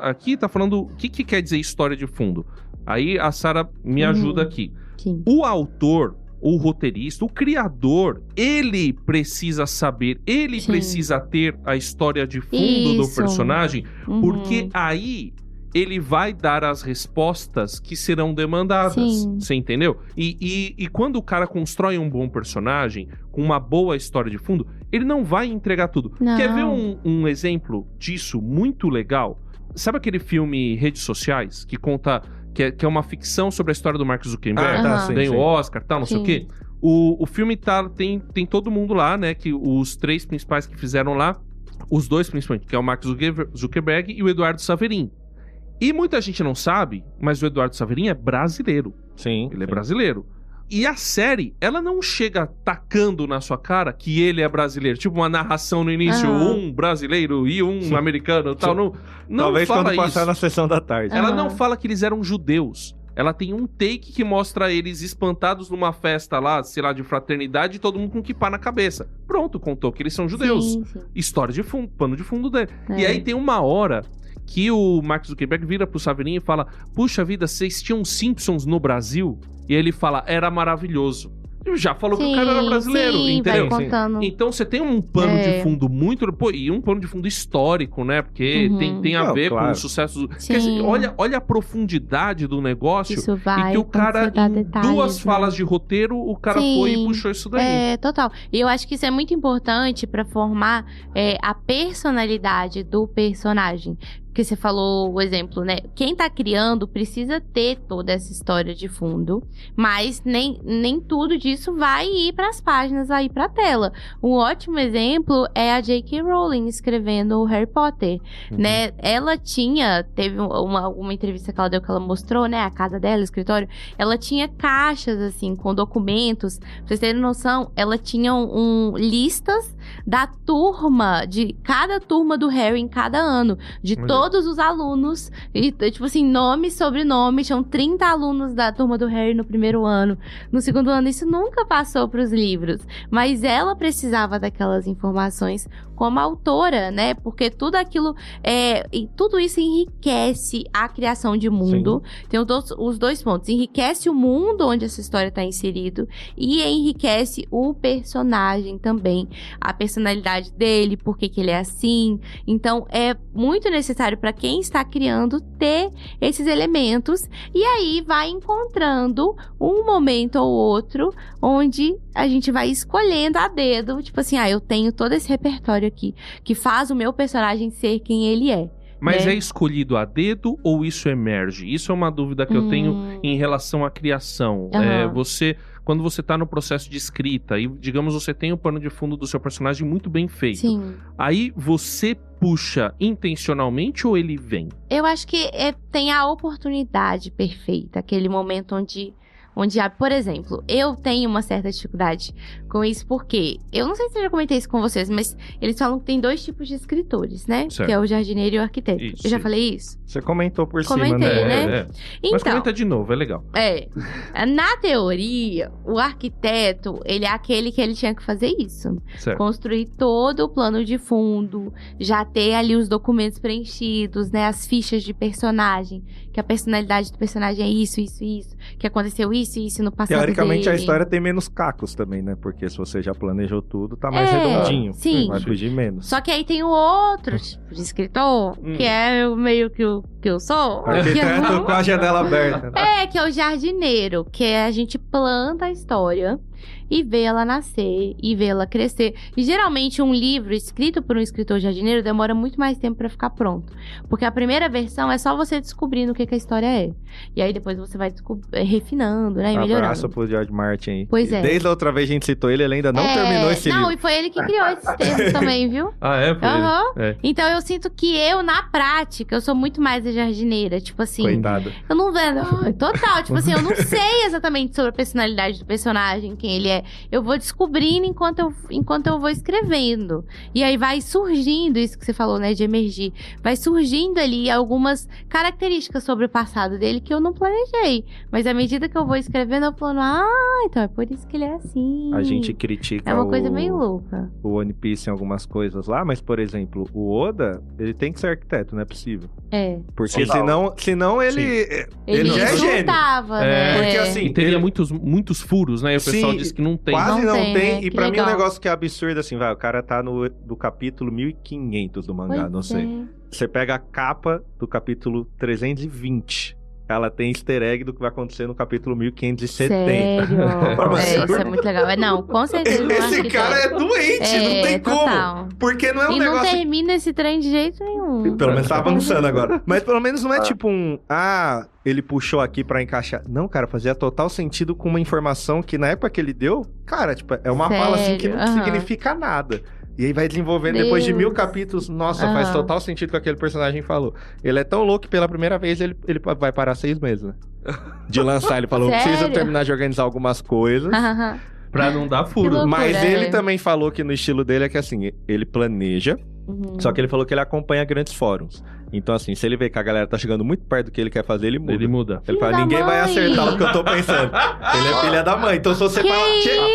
aqui tá falando o que quer dizer história de fundo. Aí a Sarah me ajuda aqui. Sim. O autor, o roteirista, o criador, ele precisa saber, ele Sim. precisa ter a história de fundo do Isso. personagem, Uhum. porque aí ele vai dar as respostas que serão demandadas. Sim. Você entendeu? E quando o cara constrói um bom personagem, com uma boa história de fundo, ele não vai entregar tudo. Não. Quer ver um exemplo disso muito legal? Sabe aquele filme Redes Sociais, que conta... Que é uma ficção sobre a história do Mark Zuckerberg? tá, sim, Ganhou sim. o Oscar e tal, não sei o Sim. quê. O filme tem todo mundo lá, né? Que os três principais que fizeram lá, os dois principalmente, que é o Mark Zuckerberg e o Eduardo Saverin. E muita gente não sabe, mas o Eduardo Saverin é brasileiro. Sim. Ele é sim. brasileiro. E a série, ela não chega tacando na sua cara que ele é brasileiro. Tipo uma narração no início, um brasileiro e um americano e tal. Não Talvez fala quando passar isso. na sessão da tarde. Ela Aham. não fala que eles eram judeus. Ela tem um take que mostra eles espantados numa festa lá, sei lá, de fraternidade, e todo mundo com kippah na cabeça. Pronto, contou que eles são judeus. Sim, sim. História de fundo, pano de fundo dele. É. E aí tem uma hora que o Mark Zuckerberg vira pro Saverin e fala: puxa vida, vocês tinham Simpsons no Brasil? E ele fala: era maravilhoso. Já falou que o cara era brasileiro, sim, entendeu? vai contando. Então você tem um pano É. de fundo muito... Pô, e um pano de fundo histórico, né? Porque Uhum. tem a Não, ver com claro. o sucesso... Sim. Quer dizer, olha a profundidade do negócio. Isso vai, e que o quando cara, você dá em detalhes, duas né? falas de roteiro, o cara Sim. foi e puxou isso daí. É, total. E eu acho que isso é muito importante pra formar a personalidade do personagem. Porque você falou o exemplo, né? Quem tá criando precisa ter toda essa história de fundo, mas nem tudo disso vai ir pras páginas, vai ir pra tela. Um ótimo exemplo é a J.K. Rowling escrevendo o Harry Potter, né? Ela teve uma entrevista que ela deu que ela mostrou, né? A casa dela, o escritório, ela tinha caixas, assim, com documentos. Pra vocês terem noção, ela tinha listas da turma, de cada turma do Harry em cada ano, de todos os alunos, e tipo assim, nome, sobrenome, tinham 30 alunos da turma do Harry no primeiro ano, no segundo ano, isso nunca passou pros livros, mas ela precisava daquelas informações como autora, né, porque tudo aquilo, e tudo isso enriquece a criação de mundo. Tem os dois pontos, enriquece o mundo onde essa história está inserido e enriquece o personagem também, a personalidade dele, por que ele é assim. Então é muito necessário para quem está criando ter esses elementos, e aí vai encontrando um momento ou outro onde a gente vai escolhendo a dedo, tipo assim, eu tenho todo esse repertório aqui que faz o meu personagem ser quem ele é. Mas né? é escolhido a dedo ou isso emerge? Isso é uma dúvida que eu tenho em relação à criação. Quando você tá no processo de escrita e, digamos, você tem o pano de fundo do seu personagem muito bem feito. Sim. Aí você puxa intencionalmente ou ele vem? Eu acho que tem a oportunidade perfeita, aquele momento onde por exemplo, eu tenho uma certa dificuldade com isso, porque eu não sei se eu já comentei isso com vocês, mas eles falam que tem 2 tipos de escritores, né? Certo. Que é o jardineiro e o arquiteto. Isso, Eu já isso. falei isso? Você comentou por Comentei, cima, né? né? Mas Então, comenta de novo, é legal. na teoria, o arquiteto, ele é aquele que ele tinha que fazer isso. Certo. Construir todo o plano de fundo, já ter ali os documentos preenchidos, né? As fichas de personagem, que a personalidade do personagem é isso, que aconteceu isso no passado Teoricamente, dele. a história tem menos cacos também, né? Porque se você já planejou tudo, tá mais redondinho. sim. Vai fugir menos. Só que aí tem o outro tipo de escritor, que é meio que eu sou. Arquiteto com a janela aberta. Que é o jardineiro, que é a gente planta a história e vê ela nascer, e vê ela crescer. E geralmente um livro escrito por um escritor jardineiro demora muito mais tempo pra ficar pronto. Porque a primeira versão é só você descobrindo o que a história é. E aí depois você vai refinando, né, e melhorando. Abraço pro George Martin aí. Pois é. Desde a outra vez a gente citou ele ainda não terminou esse livro. Não, e foi ele que criou esses termos também, viu? Ah, é? Foi ele. É. Então eu sinto que na prática, eu sou muito mais a jardineira. Tipo assim, Coitado. eu não vejo. Total, tipo assim, eu não sei exatamente sobre a personalidade do personagem, quem ele é. Eu vou descobrindo enquanto eu vou escrevendo. E aí vai surgindo isso que você falou, né, de emergir. Vai surgindo ali algumas características sobre o passado dele que eu não planejei. Mas à medida que eu vou escrevendo, eu falo, então é por isso que ele é assim. A gente critica É uma coisa meio louca. o One Piece em algumas coisas lá, mas, por exemplo, o Oda, ele tem que ser arquiteto, não é possível. Porque senão ele já é gênio. Né? Porque assim... E teria muitos furos, né? E o pessoal diz que não tem. Quase não tem. Né? E pra mim é um negócio que é absurdo, assim, o cara tá do capítulo 1500 do mangá, não sei. Você pega a capa do capítulo 320. Ela tem easter egg do que vai acontecer no capítulo 1570. Sério? Isso é muito legal. Não, com certeza. Esse cara é doente, não tem total. como. Porque não é um negócio... E não termina esse trem de jeito nenhum. Pelo menos tá avançando agora. Mas pelo menos não é tipo ele puxou aqui pra encaixar. Não, cara, fazia total sentido com uma informação que na época que ele deu, cara, tipo, é uma fala assim que não significa nada. E aí vai desenvolvendo, depois de 1000 capítulos, nossa, faz total sentido com o que aquele personagem falou. Ele é tão louco que pela primeira vez ele vai parar 6 meses, né? De lançar, ele falou, preciso terminar de organizar algumas coisas. Pra não dar furo. Loucura, mas ele também falou que no estilo dele é que assim, ele planeja, só que ele falou que ele acompanha grandes fóruns. Então, assim, se ele vê que a galera tá chegando muito perto do que ele quer fazer, ele muda. Ele fala, ninguém vai acertar o que eu tô pensando. Ele é filha da mãe. Então, se você fala,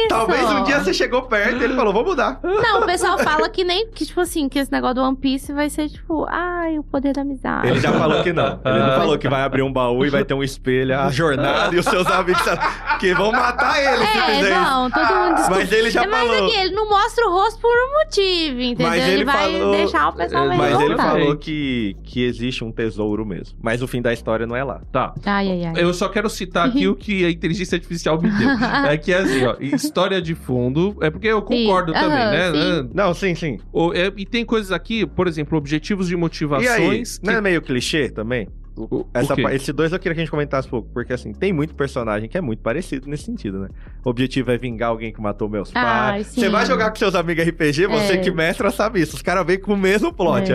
talvez um dia você chegou perto, ele falou, vou mudar. Não, o pessoal fala que tipo assim, que esse negócio do One Piece vai ser tipo, o poder da amizade. Ele já falou que não. Ele não falou que vai abrir um baú e vai ter um espelho, a jornada e os seus amigos que vão matar ele se fizer isso. Todo mundo desculpa. Mas ele já falou. Mas aqui, ele não mostra o rosto por um motivo, entendeu? Mas ele vai deixar o pessoal meio Mas ele revoltado. falou que existe um tesouro mesmo. Mas o fim da história não é lá. Tá. Ai. Eu só quero citar aqui o que a inteligência artificial me deu. É que é assim, história de fundo. É porque eu concordo também, né? Sim. Não, sim. E tem coisas aqui, por exemplo, objetivos de motivações. E aí, não é meio clichê também? Esses dois eu queria que a gente comentasse um pouco, porque assim, tem muito personagem que é muito parecido nesse sentido, né? O objetivo é vingar alguém que matou meus pais. Você vai jogar com seus amigos RPG, você que mestra sabe isso. Os caras vêm com o mesmo plot,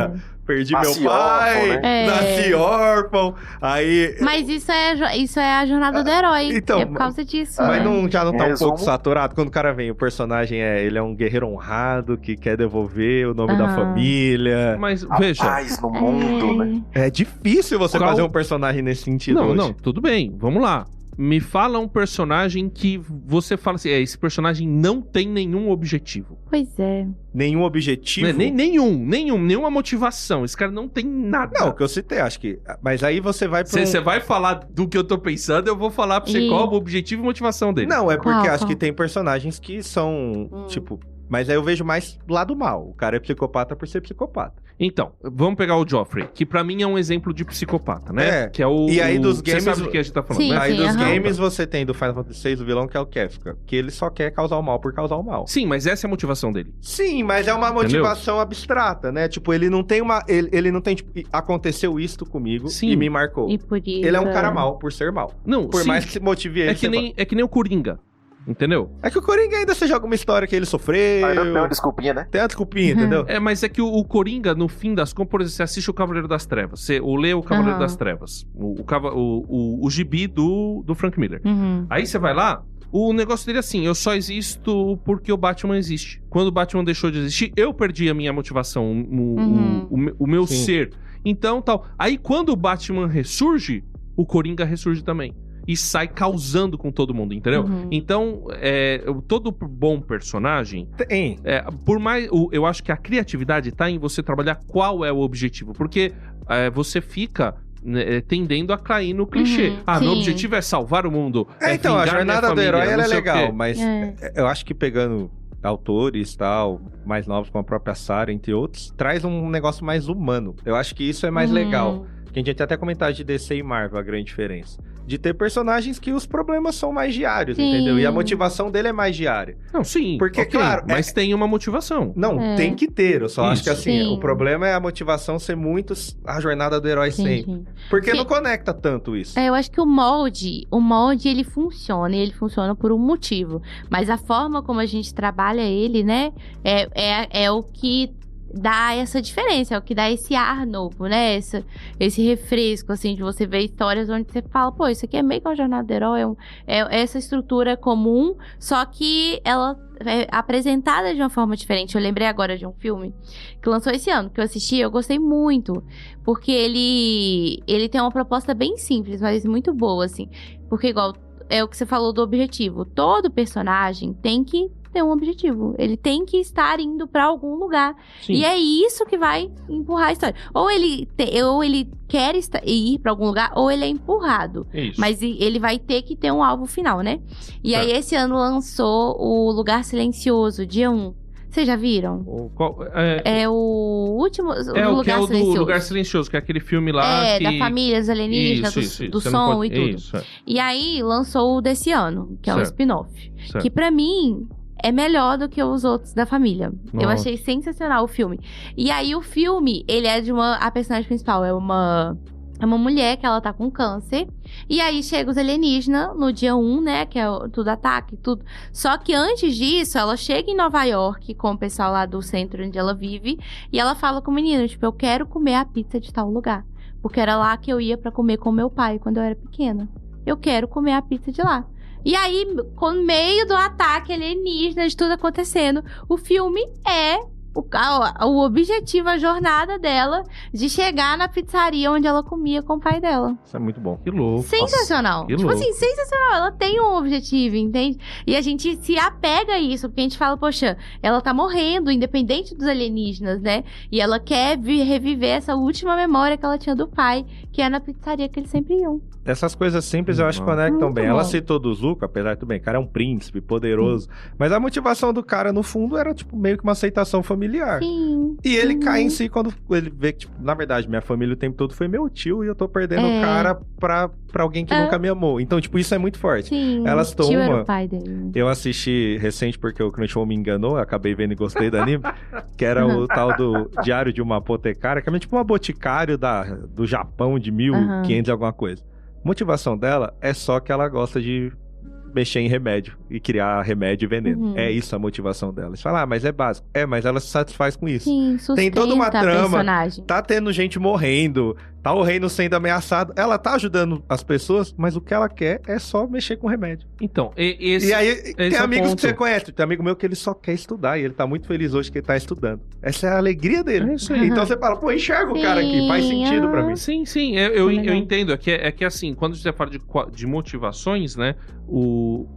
perdi meu pai, nasci órfão, aí... Mas isso é a jornada do herói, então, é por causa disso. Mas né? já não tá um pouco saturado? Quando o cara vem, o personagem ele é um guerreiro honrado, que quer devolver o nome da família. Mas, veja... Paz no mundo, né? É difícil você fazer um personagem nesse sentido hoje. Não, tudo bem, vamos lá. Me fala um personagem que você fala assim, esse personagem não tem nenhum objetivo. Pois é. Nenhum objetivo? Nenhuma motivação. Esse cara não tem nada. Não, o que eu citei, acho que... Mas aí você vai pra Você vai falar do que eu tô pensando, eu vou falar pra você qual é o objetivo e motivação dele. Não, é porque acho que tem personagens que são, tipo... Mas aí eu vejo mais do lado mal. O cara é psicopata por ser psicopata. Então, vamos pegar o Joffrey, que pra mim é um exemplo de psicopata, né? Que é o... E aí dos Você games... sabe do que a gente tá falando, Sim, né? Aí dos aham. games você tem do Final Fantasy VI o vilão que é o Kefka, que ele só quer causar o mal por causar o mal. Sim, mas essa é a motivação dele. Sim, mas é uma motivação abstrata, né? Tipo, ele não tem uma... Ele não tem, tipo, aconteceu isto comigo Sim. e me marcou. E por isso... Ele é um cara mal por ser mal. Não, Por sim, mais que se motive ele. é que nem o Coringa, entendeu? É que o Coringa ainda seja alguma história que ele sofreu. Ainda tem uma desculpinha, né? Tem uma desculpinha, entendeu? É, mas é que o Coringa, no fim das contas, por exemplo, você assiste o Cavaleiro das Trevas, você lê o Cavaleiro Aham. das Trevas, o gibi do Frank Miller. Uhum. Aí você vai lá, o negócio dele é assim, eu só existo porque o Batman existe. Quando o Batman deixou de existir, eu perdi a minha motivação, o meu Sim. ser. Então, tal. Aí quando o Batman ressurge, o Coringa ressurge também. E sai causando com todo mundo, entendeu? Uhum. Então, todo bom personagem, Tem. por mais... eu acho que a criatividade tá em você trabalhar qual é o objetivo. Porque você fica tendendo a cair no clichê. Uhum, Meu sim. objetivo é salvar o mundo. Então, a vingar minha jornada do família, herói ela não é sei o quê. legal, mas É. eu acho que pegando autores tal, mais novos como a própria Sarah, entre outros, traz um negócio mais humano. Eu acho que isso é mais Uhum. legal. Que a gente até comentar de DC e Marvel, a grande diferença. De ter personagens que os problemas são mais diários, Sim. entendeu? E a motivação dele é mais diária. Não, sim. Porque, ok, claro, mas tem uma motivação. Não, É. tem que ter. Eu só acho que Isso. assim, Sim. o problema é a motivação ser muito a jornada do herói sempre. Entendi. Porque Que- não conecta tanto isso. Eu acho que o molde ele funciona, e ele funciona por um motivo. Mas a forma como a gente trabalha ele, né, é o que dá essa diferença, é o que dá esse ar novo, né, esse refresco, assim, de você ver histórias onde você fala, pô, isso aqui é meio que uma jornada do herói, é essa estrutura comum, só que ela é apresentada de uma forma diferente. Eu lembrei agora de um filme que lançou esse ano, que eu assisti, eu gostei muito, porque ele tem uma proposta bem simples, mas muito boa, assim. Porque, igual, é o que você falou do objetivo. Todo personagem tem que ter um objetivo. Ele tem que estar indo pra algum lugar. Sim. E é isso que vai empurrar a história. Ou ele quer ir pra algum lugar, ou ele é empurrado. Isso. Mas ele vai ter que ter um alvo final, né? E Certo. aí, esse ano lançou o Lugar Silencioso, dia 1. Vocês já viram? É o último. É o que Lugar é o do Silencioso. Lugar Silencioso, que é aquele filme lá que... Da família, os alienígenas, Isso, do você não som pode- e tudo. Isso, E aí, lançou o desse ano, que é o Certo. spin-off. certo. Que pra mim é melhor do que os outros da família. Eu Nossa. achei sensacional o filme. E aí o filme, ele é de a personagem principal é uma mulher que ela tá com câncer. E aí chega os alienígenas no dia 1, né, que é tudo ataque, tudo. Só que antes disso, ela chega em Nova York com o pessoal lá do centro onde ela vive. E ela fala com o menino, tipo, eu quero comer a pizza de tal lugar. Porque era lá que eu ia pra comer com meu pai quando eu era pequena. Eu quero comer a pizza de lá. E aí, no meio do ataque alienígena, de tudo acontecendo, o filme é o objetivo, a jornada dela de chegar na pizzaria onde ela comia com o pai dela. Isso é muito bom. Que louco. Sensacional. que Tipo louco. assim, sensacional. Ela tem um objetivo, entende? E a gente se apega a isso, porque a gente fala, poxa, ela tá morrendo, independente dos alienígenas, né? E ela quer reviver essa última memória que ela tinha do pai, que é na pizzaria que eles sempre iam. Essas coisas simples eu acho que Muito conectam bem. Ela bom. citou do Zuko, apesar de tudo bem, o cara é um príncipe poderoso. Mas a motivação do cara, no fundo, era tipo meio que uma aceitação familiar. Sim. E ele Uhum. cai em si quando ele vê que, tipo, na verdade, minha família o tempo todo foi meu tio e eu tô perdendo É. o cara pra alguém que É. nunca me amou. Então, tipo, isso é muito forte. Sim. Ela citou Tio era uma- o pai dele. né? Eu assisti recente porque o Crunchyroll me enganou, eu acabei vendo e gostei do anime, que era o tal do Diário de uma Apotecária, que é tipo uma boticário do Japão de 1500 e alguma coisa. A motivação dela é só que ela gosta de mexer em remédio e criar remédio e veneno. Uhum. É isso a motivação dela. Você fala, mas é básico. Mas ela se satisfaz com isso. Sim, sustenta Tem toda uma a trama. personagem. Tá tendo gente morrendo, tá o reino sendo ameaçado. Ela tá ajudando as pessoas, mas o que ela quer é só mexer com remédio. Então, esse... E aí, tem é o amigos ponto. que você conhece. Tem amigo meu que ele só quer estudar e ele tá muito feliz hoje que ele tá estudando. Essa é a alegria dele. É isso aí. Então você fala, pô, enxerga o cara aqui, faz sentido pra mim. Sim, sim, eu Legal. entendo. É que assim, quando você fala de motivações, né?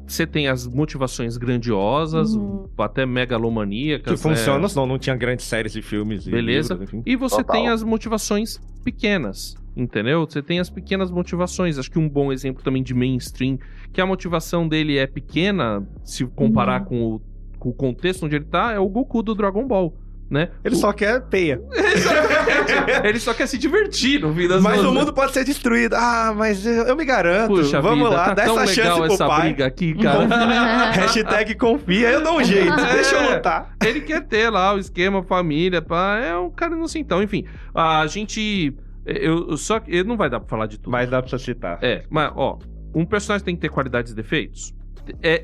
Você tem as motivações grandiosas, Uhum. até megalomaníacas. Que funciona, né? senão não tinha grandes séries e filmes. E Beleza. livros, enfim. E você Total. tem as motivações pequenas, entendeu? Você tem as pequenas motivações. Acho que um bom exemplo também de mainstream, que a motivação dele é pequena, se comparar com o contexto onde ele tá, é o Goku do Dragon Ball. né? Ele só quer peia. Ele só quer se divertir no fim das Mas contas. o mundo pode ser destruído. Ah, mas eu me garanto. Puxa Vamos vida, lá, tá dá tão essa chance legal pro essa pai. briga aqui, cara. Hashtag confia, eu dou um jeito. Deixa eu lutar. Ele quer ter lá o esquema, família, pá, é um cara inocentão. Enfim, a gente... Eu não vai dar pra falar de tudo. Mas dá pra você citar. Mas, ó, um personagem tem que ter qualidades e defeitos.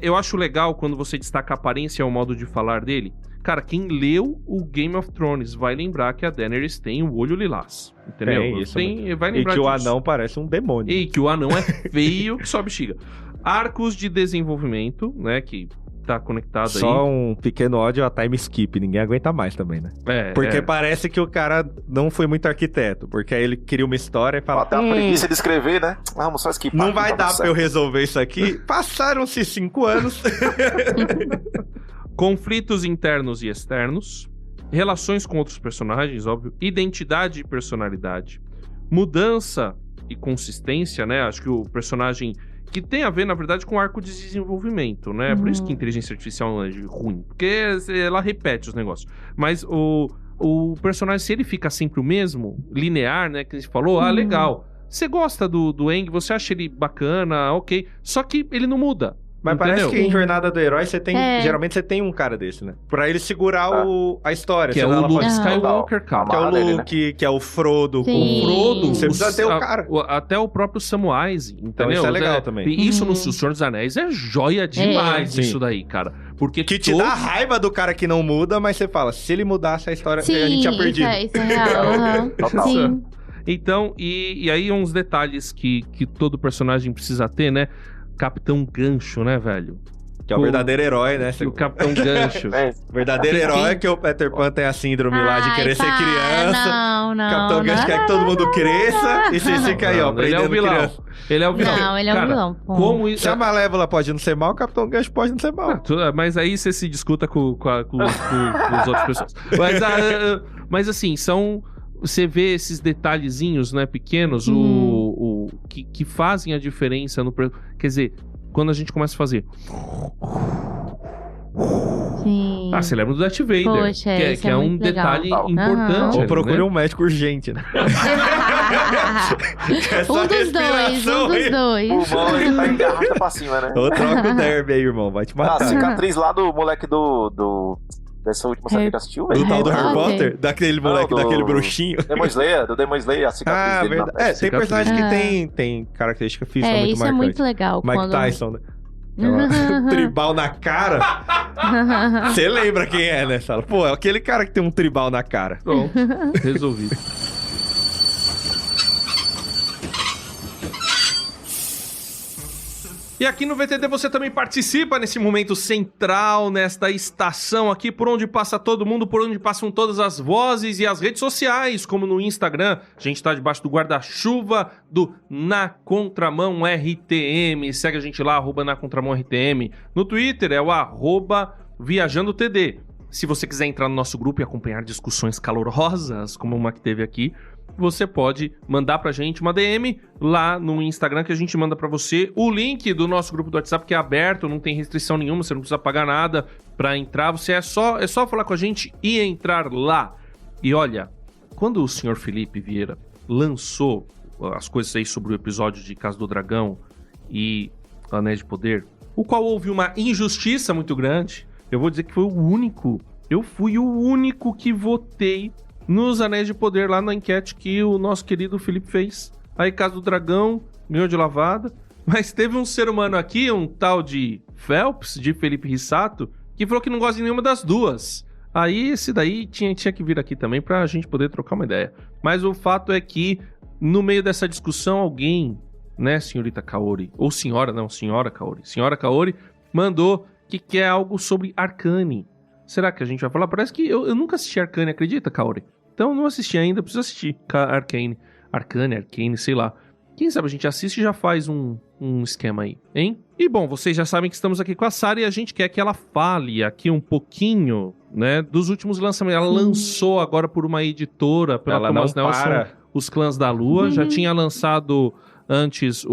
Eu acho legal quando você destaca a aparência e o modo de falar dele. Cara, quem leu o Game of Thrones vai lembrar que a Daenerys tem o olho lilás. Entendeu? Vai lembrar e que o disso. anão parece um demônio. E que o anão é feio que só bexiga. Arcos de desenvolvimento, né, que tá conectado aí. Só um pequeno ódio a time skip, ninguém aguenta mais também, né? Porque parece que o cara não foi muito arquiteto, porque aí ele cria uma história e fala... Até a preguiça de escrever, né? Vamos só skipar. Não vai dar pra eu resolver isso aqui. Passaram-se 5 anos. Conflitos internos e externos. Relações com outros personagens, óbvio. Identidade e personalidade. Mudança e consistência, né? Acho que o personagem... que tem a ver, na verdade, com o arco de desenvolvimento, né? Por isso que a inteligência artificial é ruim. Porque ela repete os negócios. Mas o personagem, se ele fica sempre o mesmo, linear, né? Que a gente falou, legal. Você gosta do Aang, você acha ele bacana, ok. Só que ele não muda. Mas entendeu? parece que em Jornada do Herói você tem... Geralmente você tem um cara desse, né? Pra ele segurar a história. Que é o Luke Skywalker, cara. Que é o Luke, que é o Frodo. Sim. O Frodo... Você precisa ter o cara. Até o próprio Samwise, entendeu? Então isso é legal também. E isso no Senhor dos Anéis é joia demais, Sim. isso daí, cara. Porque Que te dá raiva do cara que não muda, mas você fala, se ele mudasse a história, Sim, a gente tinha perdido. isso é real. Total. Sim. Então, e aí uns detalhes que todo personagem precisa ter, né? Capitão Gancho, né, velho? Que é o verdadeiro herói, né? O Capitão Gancho. O verdadeiro herói é que o Peter Pan tem a síndrome lá de querer ser criança. Não, Capitão Gancho quer que todo mundo cresça. E você fica aí, ó, Ele é o prendendo vilão. criança. Ele é o vilão. Não, ele é o Cara, vilão. Como isso... Se a Malévola pode não ser mal, o Capitão Gancho pode não ser mal. Mas aí você se discuta com as outras pessoas. Mas assim, você vê esses detalhezinhos, né, pequenos, que fazem a diferença no... Quer dizer, quando a gente começa a fazer... Sim. Você lembra do Darth Vader. Poxa, que é um muito legal. detalhe importante. Ou procure né? um médico urgente, né? Um dos dois. O mão ele tá engarrasta pra cima, né? Ou troca o derby aí, irmão. Vai te A matar. cicatriz lá do moleque dessa última série que assistiu, velho. Do tal do Harry Harry Potter? Potter? Daquele moleque, daquele bruxinho. Do Demon Slayer, a cicatriz dele na verdade. testa. Tem personagens que tem característica física muito Isso marcante. é muito legal. Mike Tyson, né? Um tribal na cara. Você lembra quem é, né? Fala, pô, é aquele cara que tem um tribal na cara. Pronto, resolvido. E aqui no VTD você também participa nesse momento central, nesta estação aqui, por onde passa todo mundo, por onde passam todas as vozes e as redes sociais, como no Instagram. A gente tá debaixo do guarda-chuva do Na Contramão RTM. Segue a gente lá, @Na Contramão RTM. No Twitter é o @ViajandoTD. Se você quiser entrar no nosso grupo e acompanhar discussões calorosas, como uma que teve aqui, você pode mandar pra gente uma DM lá no Instagram que a gente manda pra você. O link do nosso grupo do WhatsApp que é aberto, não tem restrição nenhuma, você não precisa pagar nada pra entrar. Você é só falar com a gente e entrar lá. E olha, quando o senhor Felipe Vieira lançou as coisas aí sobre o episódio de Casa do Dragão e Anéis de Poder, o qual houve uma injustiça muito grande, eu vou dizer que foi o único. Eu fui o único que votei nos Anéis de Poder lá na enquete que o nosso querido Felipe fez. Aí Casa do Dragão ganhou de lavada. Mas teve um ser humano aqui, um tal de Phelps, de Felipe Rissato, que falou que não gosta de nenhuma das duas. Aí esse daí tinha que vir aqui também pra gente poder trocar uma ideia. Mas o fato é que no meio dessa discussão alguém, né, senhorita Kaori, ou senhora Kaori, mandou que quer algo sobre Arcane. Será que a gente vai falar? Parece que eu nunca assisti Arcane, acredita, Kaori? Então não assisti ainda, preciso assistir Arcane, sei lá. Quem sabe a gente assiste e já faz um esquema aí, hein? E bom, vocês já sabem que estamos aqui com a Sarah e a gente quer que ela fale aqui um pouquinho, né, dos últimos lançamentos. Ela lançou agora por uma editora, pela ela Thomas não Nelson, para. Os Clãs da Lua. Já tinha lançado antes,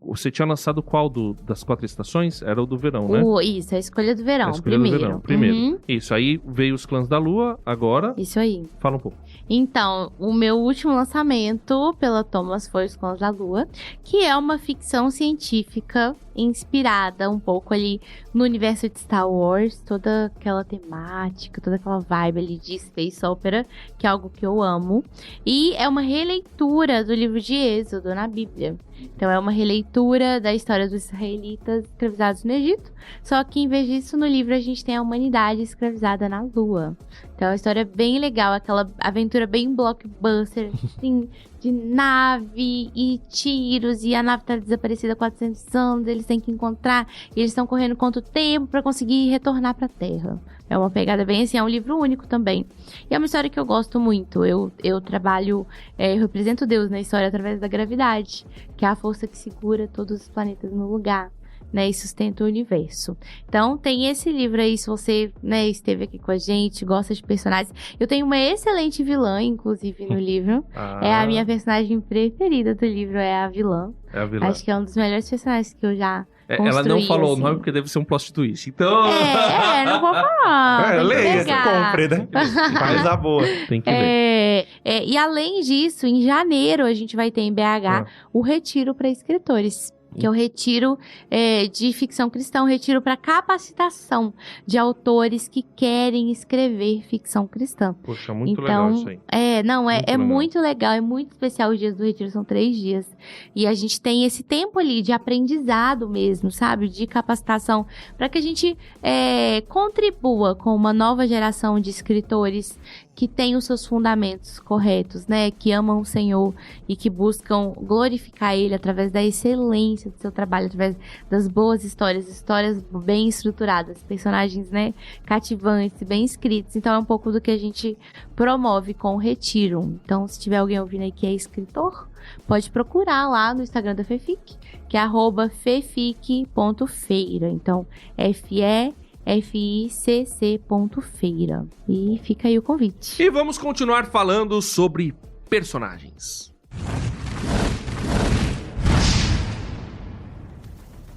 você tinha lançado qual das 4 estações? Era o do verão, né? Isso, a Escolha do Verão, A Escolha do Verão, primeiro. Uhum. Isso, aí veio os Clãs da Lua, agora... Isso aí. Fala um pouco. Então, o meu último lançamento pela Thomas foi Os Clãs da Lua, que é uma ficção científica inspirada um pouco ali no universo de Star Wars, toda aquela temática, toda aquela vibe ali de space opera, que é algo que eu amo. E é uma releitura do livro de Êxodo na Bíblia. Então é uma releitura da história dos israelitas escravizados no Egito, só que em vez disso no livro a gente tem a humanidade escravizada na Lua. Então é uma história bem legal, aquela aventura bem blockbuster, assim, de nave e tiros, e a nave tá desaparecida há 400 anos, eles têm que encontrar, e eles estão correndo quanto tempo pra conseguir retornar pra Terra. É uma pegada bem assim, é um livro único também. E é uma história que eu gosto muito. Eu trabalho, eu represento Deus na história através da gravidade, que é a força que segura todos os planetas no lugar, né, e sustenta o universo. Então, tem esse livro aí, se você, né, esteve aqui com a gente, gosta de personagens. Eu tenho uma excelente vilã, inclusive, no livro. É a minha personagem preferida do livro, é a vilã. É a vilã. Acho que é um dos melhores personagens que eu já construí. Ela não falou assim. O nome porque deve ser um plot twist. Então... não vou falar. Tem que leia, pegar. compre, né? Faz a boa. Tem que ver. E além disso, em janeiro a gente vai ter em BH o Retiro para Escritores. Que é o retiro de ficção cristã, um retiro para capacitação de autores que querem escrever ficção cristã. Poxa, muito legal isso aí. É muito legal, é muito especial. Os dias do retiro são 3 dias. E a gente tem esse tempo ali de aprendizado mesmo, sabe? De capacitação, para que a gente contribua com uma nova geração de escritores que tem os seus fundamentos corretos, né? Que amam o Senhor e que buscam glorificar Ele através da excelência do seu trabalho, através das boas histórias bem estruturadas, personagens, né? Cativantes, bem escritos. Então é um pouco do que a gente promove com o Retiro. Então, se tiver alguém ouvindo aí que é escritor, pode procurar lá no Instagram da Fefic, que é @fefic.feira. Então, FICC.feira. E fica aí o convite. E vamos continuar falando sobre personagens.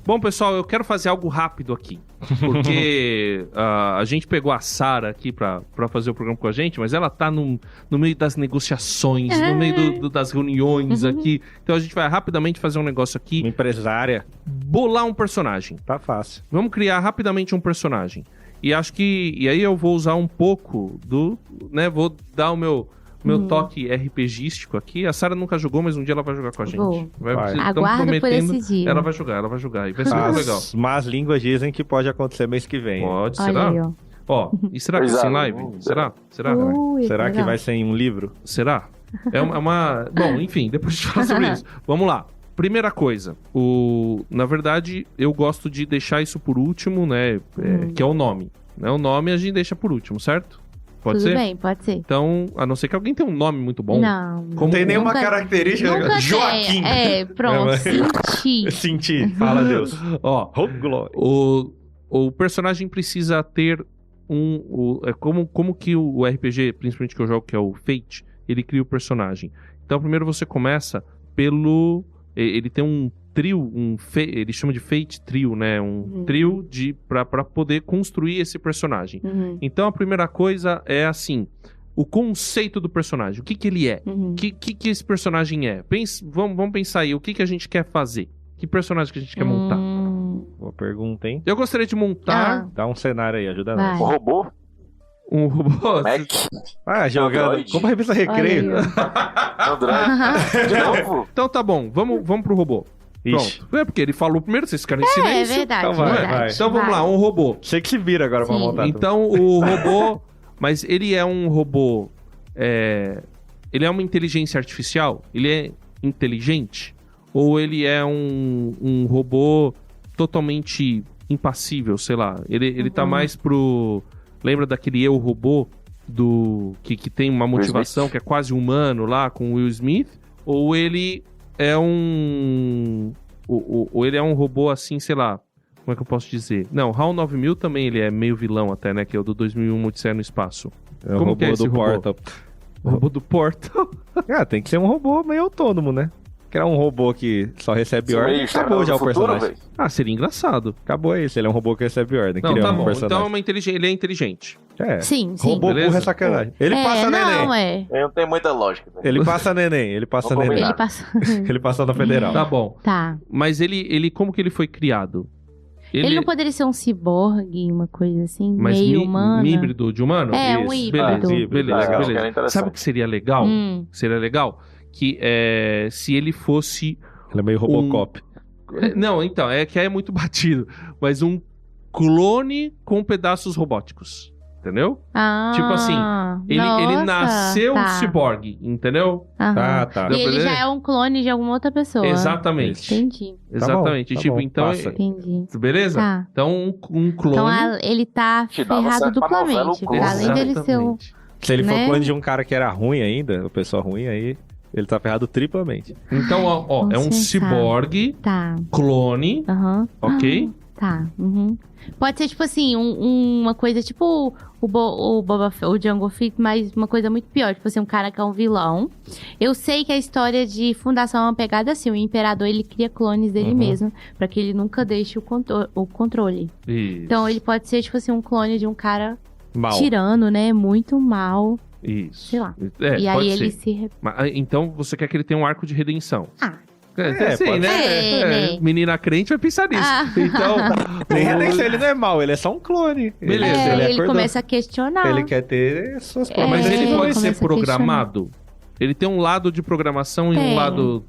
Bom, pessoal, eu quero fazer algo rápido aqui. Porque a gente pegou a Sarah aqui pra fazer o programa com a gente, mas ela tá no meio das negociações, no meio das reuniões aqui. Então a gente vai rapidamente fazer um negócio aqui. Uma empresária. Bolar um personagem. Tá fácil. Vamos criar rapidamente um personagem. E acho que... E aí eu vou usar um pouco do... né, vou dar o meu toque RPGístico aqui. A Sarah nunca jogou, mas um dia ela vai jogar com a gente. Aguardo por esse dia. Ela vai jogar. E vai ser muito legal. As más línguas dizem que pode acontecer mês que vem. Pode, Olha será? aí, ó. Ó, e será que sem live? Será? Será que vai ser em um livro? Será? É uma... Bom, enfim, depois a gente fala sobre isso. Vamos lá. Primeira coisa, na verdade, eu gosto de deixar isso por último, né? Que é o nome. Né? O nome a gente deixa por último, certo? Pode ser? Tudo bem, pode ser. Então, a não ser que alguém tenha um nome muito bom. Não tem nenhuma característica. Nunca Joaquim. Pronto, senti. Senti. Fala, Deus. Ó, o personagem precisa ter como que o RPG, principalmente que eu jogo, que é o Fate, ele cria o personagem. Então, primeiro você começa pelo... Ele tem um trio, ele chama de Fate Trio, né? Um trio pra poder construir esse personagem. Então, a primeira coisa é assim, o conceito do personagem. O que ele é? Que esse personagem é? Vamos pensar aí, o que a gente quer fazer? Que personagem que a gente quer montar? Boa pergunta, hein? Eu gostaria de montar... Dá um cenário aí, ajuda nós. Um robô? Um robô? Mac? Jogando. Android. Como revista Recreio. Android. De novo? Então tá bom, vamos pro robô. Pronto. Porque ele falou primeiro, vocês ficaram em silêncio. É verdade, Então vai. Então vamos lá, um robô. Você que se vira agora pra montar. Então o robô... Mas ele é um robô... Ele é uma inteligência artificial? Ele é inteligente? Ou ele é um robô totalmente impassível, sei lá? Ele tá mais pro... Lembra daquele Eu Robô que tem uma motivação que é quase humano lá com o Will Smith? Ou ele é ou ele é um robô assim, sei lá, como é que eu posso dizer? Não, HAL 9000 também ele é meio vilão até, né? Que é o do 2001 Odisseia no Espaço. É o robô que é esse do Portal. O robô do Portal? Tem que ser um robô meio autônomo, né? Que era um robô que só recebe ordem. Acabou já o personagem. Seria engraçado. Acabou isso, ele é um robô que recebe ordem. Não, tá um bom. personagem. Então ele é inteligente. Sim. Robô beleza? burro é sacanagem. Ele passa neném. Não tem muita lógica. Né? Ele passa neném. Ele passa na federal. Tá bom. Tá. Mas ele como que ele foi criado? Ele não poderia ser um ciborgue, uma coisa assim, mas meio humano? Um híbrido de humano? Um híbrido. Beleza. Sabe o que seria legal? Seria legal que se ele fosse... Ele é meio Robocop. Não, então, que aí é muito batido. Mas um clone com pedaços robóticos. Entendeu? Tipo assim, ele nasceu um ciborgue, entendeu? Tá. E ele já é um clone de alguma outra pessoa. Exatamente. Entendi. Exatamente. Tá tipo, bom, então. Entendi. Beleza? Tá. Então, um clone. Então ele tá ferrado duplamente. Além dele ser um. Se ele for clone de um cara que era ruim ainda, o pessoal ruim aí, ele tá ferrado triplamente. Então, ó, é um ciborgue, clone, ok? Tá. Pode ser, tipo assim, uma coisa tipo o Jango Fett, mas uma coisa muito pior. Tipo assim, um cara que é um vilão. Eu sei que a história de fundação é uma pegada assim. O imperador, ele cria clones dele mesmo, pra que ele nunca deixe o controle. Isso. Então, ele pode ser, tipo assim, um clone de um cara mal. Tirano, né? Muito mal. Isso. Sei lá. E aí ele se... Então, você quer que ele tenha um arco de redenção. Pode né? Menina crente vai pensar nisso. Então, ele não é mau, ele é só um clone. Beleza. Ele começa a questionar. Ele quer ter suas Mas ele pode ser começa a programado? Ele tem um lado de programação e um lado...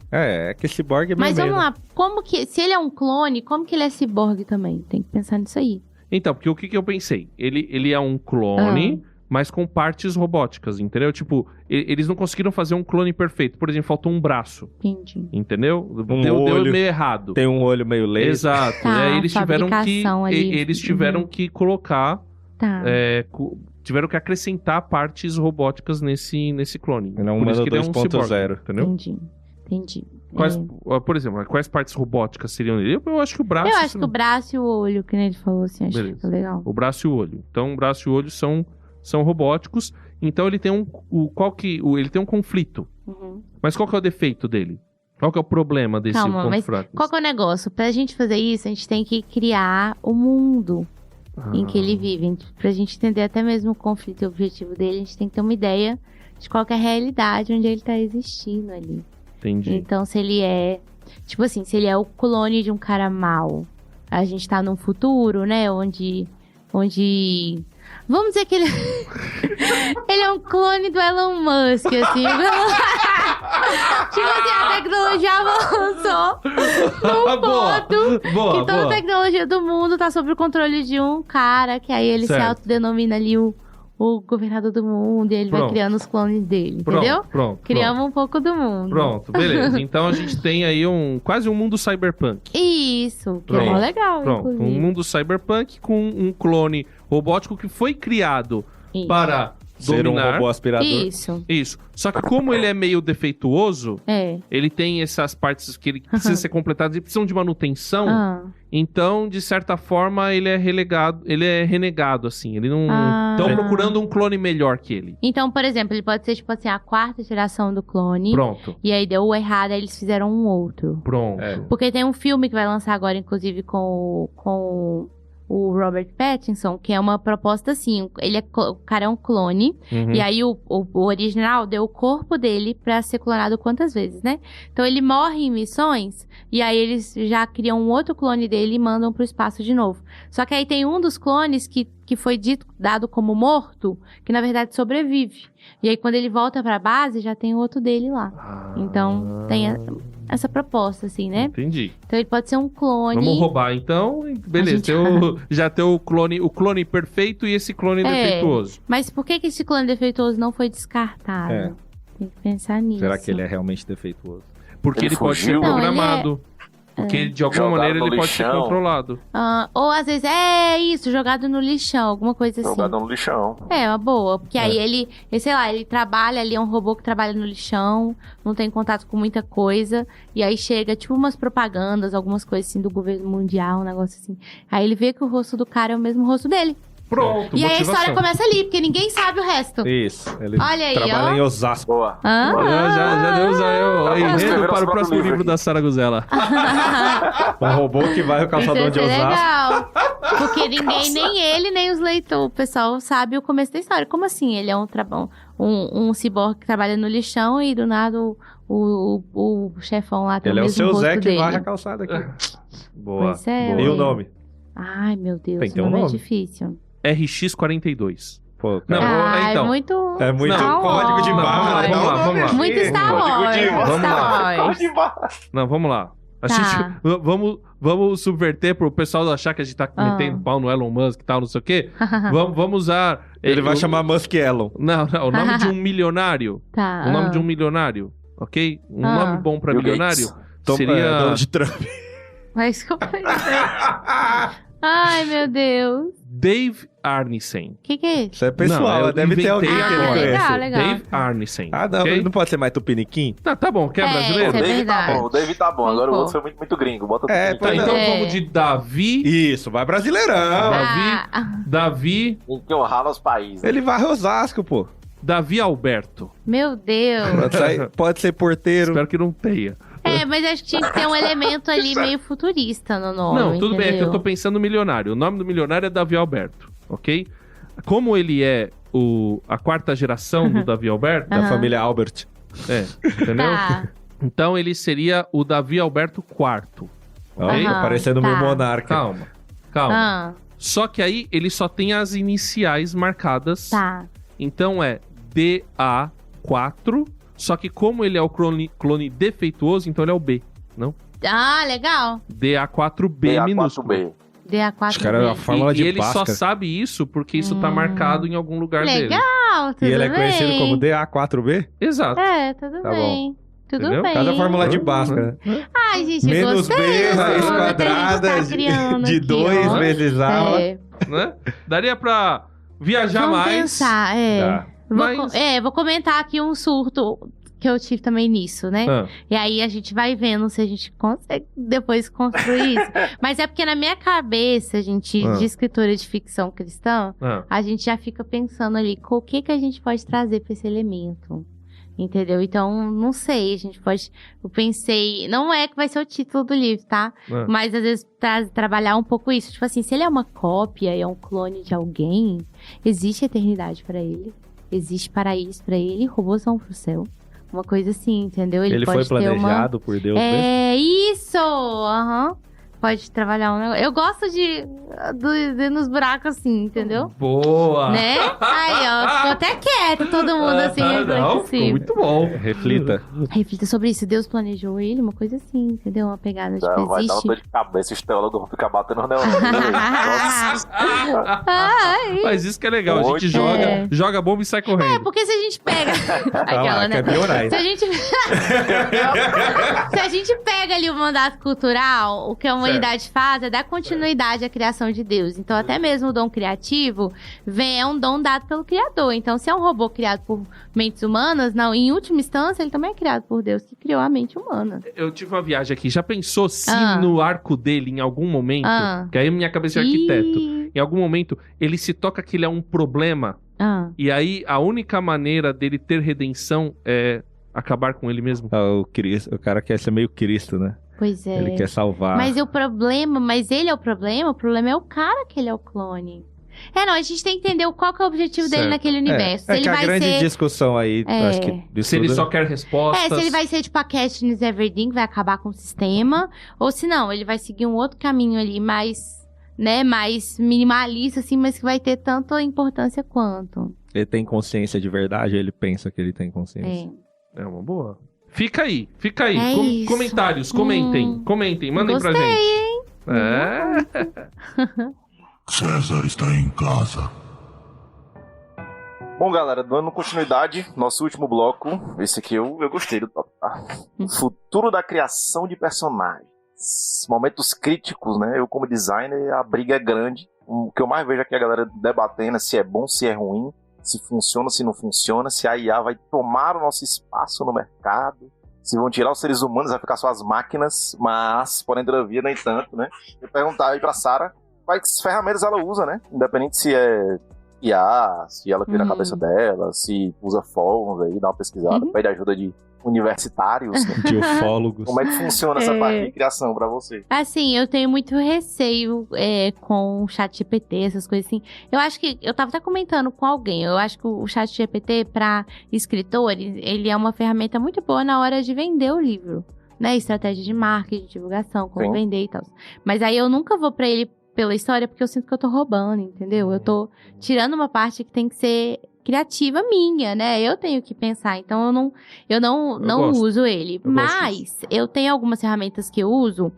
que esse ciborgue é meio. Mas vamos lá, como que... Se ele é um clone, como que ele é ciborgue também? Tem que pensar nisso aí. Então, porque o que eu pensei? Ele é um clone... mas com partes robóticas, entendeu? Tipo, eles não conseguiram fazer um clone perfeito. Por exemplo, faltou um braço. Entendi. Entendeu? Deu meio errado. Tem um olho meio laser. Exato. Eles tiveram que colocar... tiveram que acrescentar partes robóticas nesse clone. Ele é um humano 2.0. Entendeu? Entendi. Por exemplo, quais partes robóticas seriam dele? Eu acho que o braço... Eu acho que o braço e o olho, que ele falou assim, acho que fica legal. O braço e o olho. Então, o braço e o olho são robóticos, então ele tem ele tem um conflito. Mas qual que é o defeito dele? Qual que é o problema desse conflito? Mas qual que é o negócio? Pra gente fazer isso, a gente tem que criar o mundo em que ele vive. Pra gente entender até mesmo o conflito e o objetivo dele, a gente tem que ter uma ideia de qual que é a realidade onde ele tá existindo ali. Entendi. Então, se ele é... Tipo assim, se ele é o clone de um cara mau, a gente tá num futuro, né, onde vamos dizer que ele ele é um clone do Elon Musk, assim. Tipo assim, a tecnologia avançou num ponto que toda a tecnologia do mundo tá sob o controle de um cara, que aí ele se autodenomina ali o governador do mundo, e ele vai criando os clones dele, entendeu? Criamos um pouco do mundo. Pronto, beleza. Então a gente tem aí quase um mundo cyberpunk. Isso, que é legal, inclusive. Um mundo cyberpunk com um clone robótico que foi criado para ser dominar. Um robô aspirador. Isso. Só que como ele é meio defeituoso, ele tem essas partes que ele precisa ser completadas e precisam de manutenção. Então, de certa forma, ele é renegado, assim. Ele não... Estão procurando um clone melhor que ele. Então, por exemplo, ele pode ser, tipo assim, a 4ª geração do clone. Pronto. E aí deu errado, aí eles fizeram um outro. Pronto. Porque tem um filme que vai lançar agora, inclusive, com o Robert Pattinson, que é uma proposta assim, o cara é um clone, e aí o original deu o corpo dele pra ser clonado quantas vezes, né? Então ele morre em missões, e aí eles já criam um outro clone dele e mandam pro espaço de novo. Só que aí tem um dos clones que foi dado como morto, que na verdade sobrevive. E aí quando ele volta pra base, já tem o outro dele lá. Então tem essa proposta, assim, né? Entendi. Então ele pode ser um clone. Vamos roubar, então. Beleza, já tem o clone perfeito e esse clone defeituoso. Mas por que esse clone defeituoso não foi descartado? Tem que pensar nisso. Será que ele é realmente defeituoso? Porque ele pode ser programado. Porque de alguma maneira ele pode ser controlado. Ou às vezes é isso, jogado no lixão, alguma coisa assim. Jogado no lixão. É, uma boa. Porque aí ele, sei lá, ele trabalha ali, é um robô que trabalha no lixão, não tem contato com muita coisa. E aí chega, tipo, umas propagandas, algumas coisas assim do governo mundial, um negócio assim. Aí ele vê que o rosto do cara é o mesmo rosto dele. Pronto, E aí a motivação. história começa ali, porque ninguém sabe o resto. Isso. Ele Olha aí, trabalha ó. em Osasco. Boa. Já deu o enredo escrever para o nosso próximo livro livro aqui. da Sara Guzela. Um robô que vai ao Isso calçador ia de ser Osasco. legal. Porque ninguém, nem ele, nem os leitores, o pessoal sabe o começo da história. Como assim? Ele é um ciborgue que trabalha no lixão e do nada o chefão lá tem Ele o é o mesmo seu rosto Zé que dele. varre a calçada aqui. Boa. Pois é, boa. E o ué. nome? Ai, meu Deus, Tem que ter o um nome é nome. difícil. RX42. Pô, Não, cara. então. É muito... É muito Star código de Wars. barra. Não, vamos lá, vamos lá. Muito Star Wars. Vamos Star Wars. Não, vamos lá. A Tá. gente, vamos subverter pro pessoal achar que a gente tá metendo pau no Elon Musk e tal, não sei o quê. Vamos usar... Ele vai o- chamar Musk Elon. Não, o nome de um milionário. Tá. O nome de um milionário, ok? Um nome bom pra Bill milionário Gates. seria... Donald Trump. Mas como é isso? Ai, meu Deus. Dave Arneson. O que é isso? Isso é pessoal, Não, eu deve ter inventei alguém que ele agora. conhece. Legal, legal. Dave Arneson. Ah, não, ok? ele não pode ser mais tupiniquim? Tá bom, quer É, brasileiro? isso é David tá verdade. bom, o David tá bom. Agora o Concordo. outro foi muito gringo. Bota É, tudo Tá, pois então É. vamos de Davi. Isso, vai brasileirão. Davi Tem que honrar nos países. Ele varre Osasco, pô. Davi Alberto. Meu Deus. Pode ser porteiro. Espero que não tenha. É, mas acho que tinha que ter um elemento ali meio futurista no nome. Não, tudo bem, é que eu tô entendeu? pensando no milionário. O nome do milionário é Davi Alberto, ok? Como ele é a quarta geração do Davi Alberto, Da família Albert. entendeu? Tá. Então ele seria o Davi Alberto IV. Ó, Ok? tá parecendo tá. meu monarca. Calma. Ah, Só que aí ele só tem as iniciais marcadas. tá. Então é DA4. Só que como ele é o clone defeituoso, então ele é o B. Ah, legal. DA4B minúsculo. DA4B. DA4. Acho que era a fórmula E de ele só Bhaskara. sabe isso porque isso tá marcado em algum lugar dele. Legal, tudo E ele é bem. conhecido como DA4B? Exato. É, tudo Tá bem. Tudo Entendeu? bem. Cada fórmula de Bhaskara. Ai, gente, Menos gostei B, dessa raiz onda que a gente quadrada tá criando de aqui, 2 ó. vezes A. É, Né? Daria pra viajar vamos mais. pensar, Tá. Vou comentar aqui um surto que eu tive também nisso, né? Ah, E aí a gente vai vendo se a gente consegue depois construir isso. Mas é porque na minha cabeça, gente, Ah. de escritora de ficção cristã, ah. a gente já fica pensando ali, o que a gente pode trazer pra esse elemento? Entendeu? Então, não sei, a gente pode... Eu pensei... Não é que vai ser o título do livro, tá? Ah. Mas, às vezes, trabalhar um pouco isso. Tipo assim, se ele é uma cópia e é um clone de alguém, existe eternidade pra ele. Existe paraíso pra ele, robôs vão pro céu. Uma coisa assim, entendeu? Ele foi pode ter uma... planejado por Deus mesmo? É isso! Aham. Pode trabalhar um negócio. Eu gosto de ir nos buracos assim, entendeu? Boa! Né? Aí, ó, ficou até quieto todo mundo assim, Não, ficou reflexivo. muito bom. Reflita. Reflita sobre isso. Deus planejou ele, uma coisa assim, entendeu? Uma pegada de Vai dar uma existe. dor de cabeça, os teólogos vão ficar batendo no neurônio. Nossa. Ai. Mas isso que é legal, a gente Muito joga a bomba e sai É, correndo. porque se a gente pega. Aquela, né? Quer piorar Se ainda. a gente. Se a gente pega ali o mandato cultural, o que a humanidade faz é dar continuidade à criação de Deus. Então, até mesmo o dom criativo é um dom dado pelo Criador. Então, se é um robô criado por mentes humanas, não, em última instância, ele também é criado por Deus, que criou a mente humana. Eu tive uma viagem aqui. Já pensou se Ah. no arco dele, em algum momento, Ah. que aí minha cabeça é arquiteto, Ih. em algum momento ele se toca que ele é um problema, Ah. e aí a única maneira dele ter redenção é acabar com ele mesmo? O cara quer ser meio Cristo, né? Pois é. Ele quer salvar. Mas ele é o problema é o cara que ele é o clone. Não, a gente tem que entender qual que é o objetivo dele Certo. naquele universo. Se É ele que a vai grande ser... discussão aí, É. acho que disso Se ele tudo- só quer respostas. se ele vai ser tipo a Katniss Everdeen, que vai acabar com o sistema, ou se não, ele vai seguir um outro caminho ali mais, né, mais minimalista, assim, mas que vai ter tanta importância quanto. Ele tem consciência de verdade, ele pensa que ele tem consciência. É. É uma boa. Fica aí. É isso. Comentários, comentem, mandem pra Gostei, gente. É. César está em casa. Bom, galera, dando continuidade, nosso último bloco. Esse aqui eu gostei do top, tá? Futuro da criação de personagens. Momentos críticos, né? Eu, como designer, a briga é grande. O que eu mais vejo aqui a galera debatendo é se é bom, se é ruim, se funciona, se não funciona, se a IA vai tomar o nosso espaço no mercado, se vão tirar os seres humanos, vai ficar só as máquinas, mas, porém, todavia, nem tanto, né? Eu perguntar aí pra Sara quais ferramentas ela usa, né? Independente se é IA, se ela cria na cabeça dela, se usa fóruns aí, dá uma pesquisada, pede ajuda de universitários, né? De ufólogos. Como é que funciona essa parte de criação pra você? Assim, eu tenho muito receio com o ChatGPT, essas coisas assim. Eu acho que, eu tava até comentando com alguém, eu acho que o ChatGPT pra escritores, ele é uma ferramenta muito boa na hora de vender o livro, né? Estratégia de marketing, divulgação, como vender e tal. Mas aí eu nunca vou pra ele pela história, porque eu sinto que eu tô roubando, entendeu? Eu tô tirando uma parte que tem que ser criativa minha, né? Eu tenho que pensar, então eu não uso ele. Mas eu tenho algumas ferramentas que eu uso,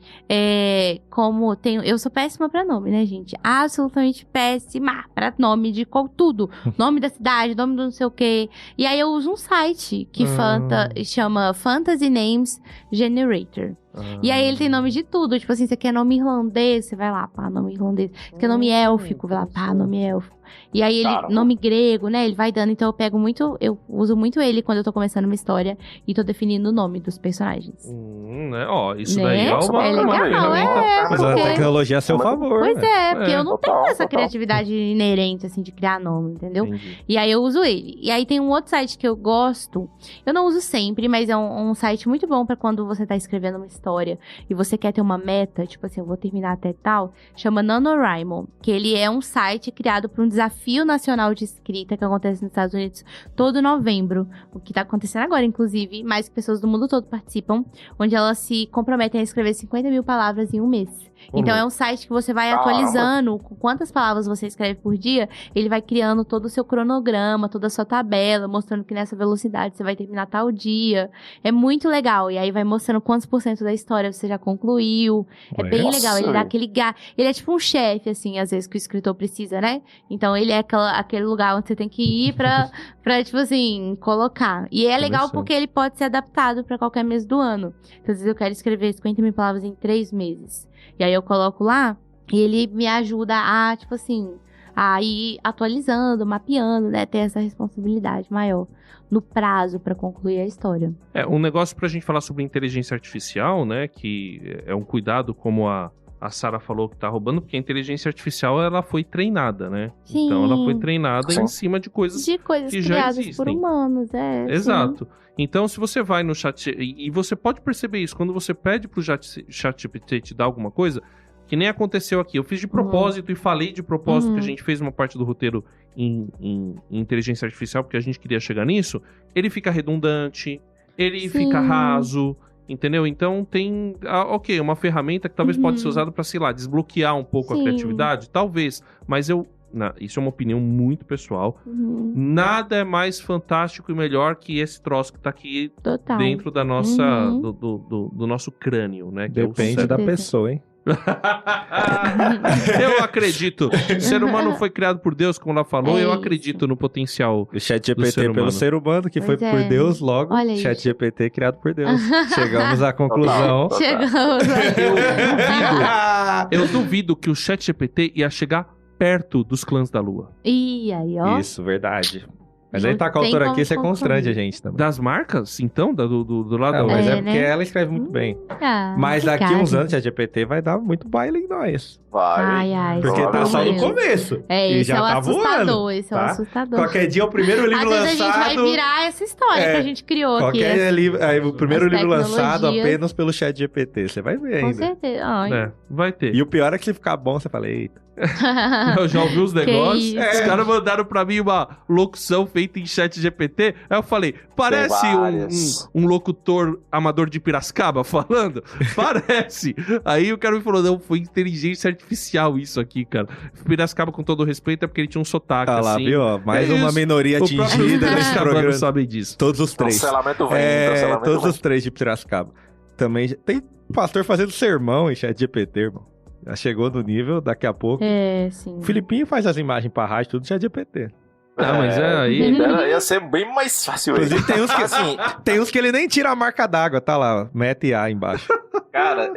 eu sou péssima pra nome, né, gente? Absolutamente péssima pra nome de tudo. Nome da cidade, nome do não sei o quê. E aí eu uso um site que chama Fantasy Names Generator. E aí ele tem nome de tudo, tipo assim, você quer nome irlandês, você vai lá, pá, nome irlandês. Você quer nome élfico, vai lá, pá, nome élfico. E aí ele, nome grego, né, ele vai dando, então eu uso muito ele quando eu tô começando uma história e tô definindo o nome dos personagens. Né? Ó, isso daí é uma... É legal, Mas a tecnologia é a seu favor. Pois porque eu não tenho essa total. criatividade inerente, assim, de criar nome, entendeu? Entendi. E aí eu uso ele. E aí tem um outro site que eu gosto, eu não uso sempre, mas é um site muito bom pra quando você tá escrevendo uma história e você quer ter uma meta, tipo assim, eu vou terminar até tal, chama NaNoWriMo, que ele é um site criado por um desafio nacional de escrita que acontece nos Estados Unidos todo novembro, o que tá acontecendo agora, inclusive, mais pessoas do mundo todo participam, onde elas se comprometem a escrever 50 mil palavras em um mês. Então é um site que você vai atualizando com quantas palavras você escreve por dia, ele vai criando todo o seu cronograma, toda a sua tabela, mostrando que nessa velocidade você vai terminar tal dia. É muito legal. E aí vai mostrando quantos % da história você já concluiu. É bem legal. Ele dá aquele ele é tipo um chefe, assim, às vezes, que o escritor precisa, né? Então ele é aquele lugar onde você tem que ir pra tipo assim, colocar. E é legal porque ele pode ser adaptado pra qualquer mês do ano. Então, às vezes eu quero escrever 50 mil palavras em 3 meses. E aí eu coloco lá e ele me ajuda a, tipo assim, a ir atualizando, mapeando, né? Ter essa responsabilidade maior no prazo pra concluir a história. Um negócio pra gente falar sobre inteligência artificial, né? Que é um cuidado, como a Sarah falou, que tá roubando, porque a inteligência artificial, ela foi treinada, né? Sim. Então ela foi treinada em cima de coisas que já criadas existem. por humanos, Exato. Então, se você vai no chat... E você pode perceber isso, quando você pede pro ChatGPT te dar alguma coisa, que nem aconteceu aqui. Eu fiz de propósito e falei de propósito que a gente fez uma parte do roteiro em inteligência artificial, porque a gente queria chegar nisso. Ele fica redundante, ele fica raso, entendeu? Então tem, uma ferramenta que talvez pode ser usada pra, sei lá, desbloquear um pouco a criatividade, talvez, mas isso é uma opinião muito pessoal. Nada é mais fantástico e melhor que esse troço que tá aqui dentro da nossa, do nosso crânio, né? Que depende da pessoa, hein? Eu acredito. O ser humano foi criado por Deus, como ela falou. Eu acredito no potencial. O ChatGPT pelo ser humano, que foi por Deus, logo. ChatGPT criado por Deus. Chegamos à conclusão. Eu duvido que o ChatGPT ia chegar perto dos clãs da Lua. E aí, ó. Isso, verdade. Mas aí tá com a autora aqui, você constrange a gente também. Das marcas, então? Do lado da mas porque ela escreve muito bem. Mas daqui uns anos, a GPT vai dar muito baile em nós. Vai. Porque tá só no começo. E já tá voando. Esse é o assustador. Qualquer dia, o primeiro livro lançado... Às vezes a gente vai virar essa história que a gente criou aqui. O primeiro livro lançado apenas pelo ChatGPT. Você vai ver ainda. Com certeza. Vai ter. E o pior é que se ficar bom, você fala, eita. Eu já ouvi os negócios. Os caras mandaram pra mim uma locução feita em ChatGPT. Aí eu falei, parece um locutor amador de Piracicaba falando? Parece. Aí o cara me falou, não, foi inteligência artificial isso aqui, cara. Piracicaba, com todo respeito, é porque ele tinha um sotaque, lá, assim. Viu? Mais uma minoria atingida nesse programa. Sabem disso. Todos os três. Todos os três de Piracicaba. Também tem pastor fazendo sermão em ChatGPT, irmão. Já chegou no nível, daqui a pouco. Sim. O Filipinho faz as imagens pra rádio, tudo ChatGPT. Mas aí... Ia ser bem mais fácil. Inclusive tem uns que, tem uns que ele nem tira a marca d'água, tá lá, mete A embaixo. Cara,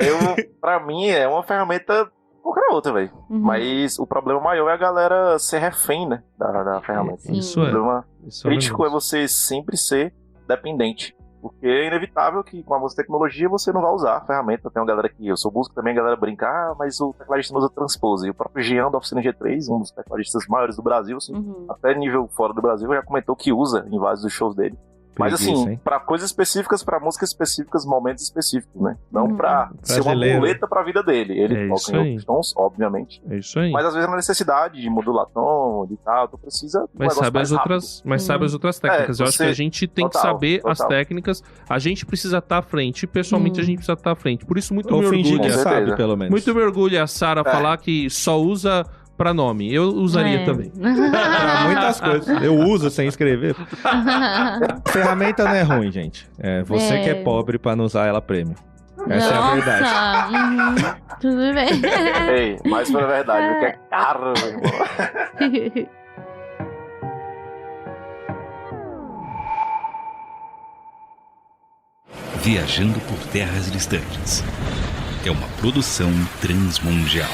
pra mim é uma ferramenta qualquer outra, velho. Mas o problema maior é a galera ser refém, né, da ferramenta. Isso o problema crítico é você sempre ser dependente. Porque é inevitável que com a música tecnologia você não vai usar a ferramenta. Tem uma galera que eu sou músico também, a galera brinca, mas o tecladista não usa Transpose. E o próprio Jean da Oficina G3, um dos tecladistas maiores do Brasil, assim, até nível fora do Brasil, já comentou que usa em vários dos shows dele. Mas assim, pra coisas específicas, pra músicas específicas, momentos específicos, né? Não pra ser uma muleta pra vida dele. Ele toca em outros tons, obviamente. É isso aí. Mas às vezes na necessidade de modular tom, de tal, tu precisa... Mas sabe as outras técnicas. Eu acho que a gente tem que saber as técnicas. A gente precisa estar à frente. Pessoalmente, a gente precisa estar à frente. Por isso, muito me orgulha. Sabe, pelo menos. Muito me orgulha a Sarah falar que só usa... pra nome. Eu usaria também. Pra muitas coisas. Eu uso sem escrever. Ferramenta não é ruim, gente. É você que é pobre pra não usar ela prêmio. Essa é a verdade. Tudo bem. Ei, mas foi a verdade, porque é caro, meu irmão. Viajando por terras distantes. É uma produção transmundial.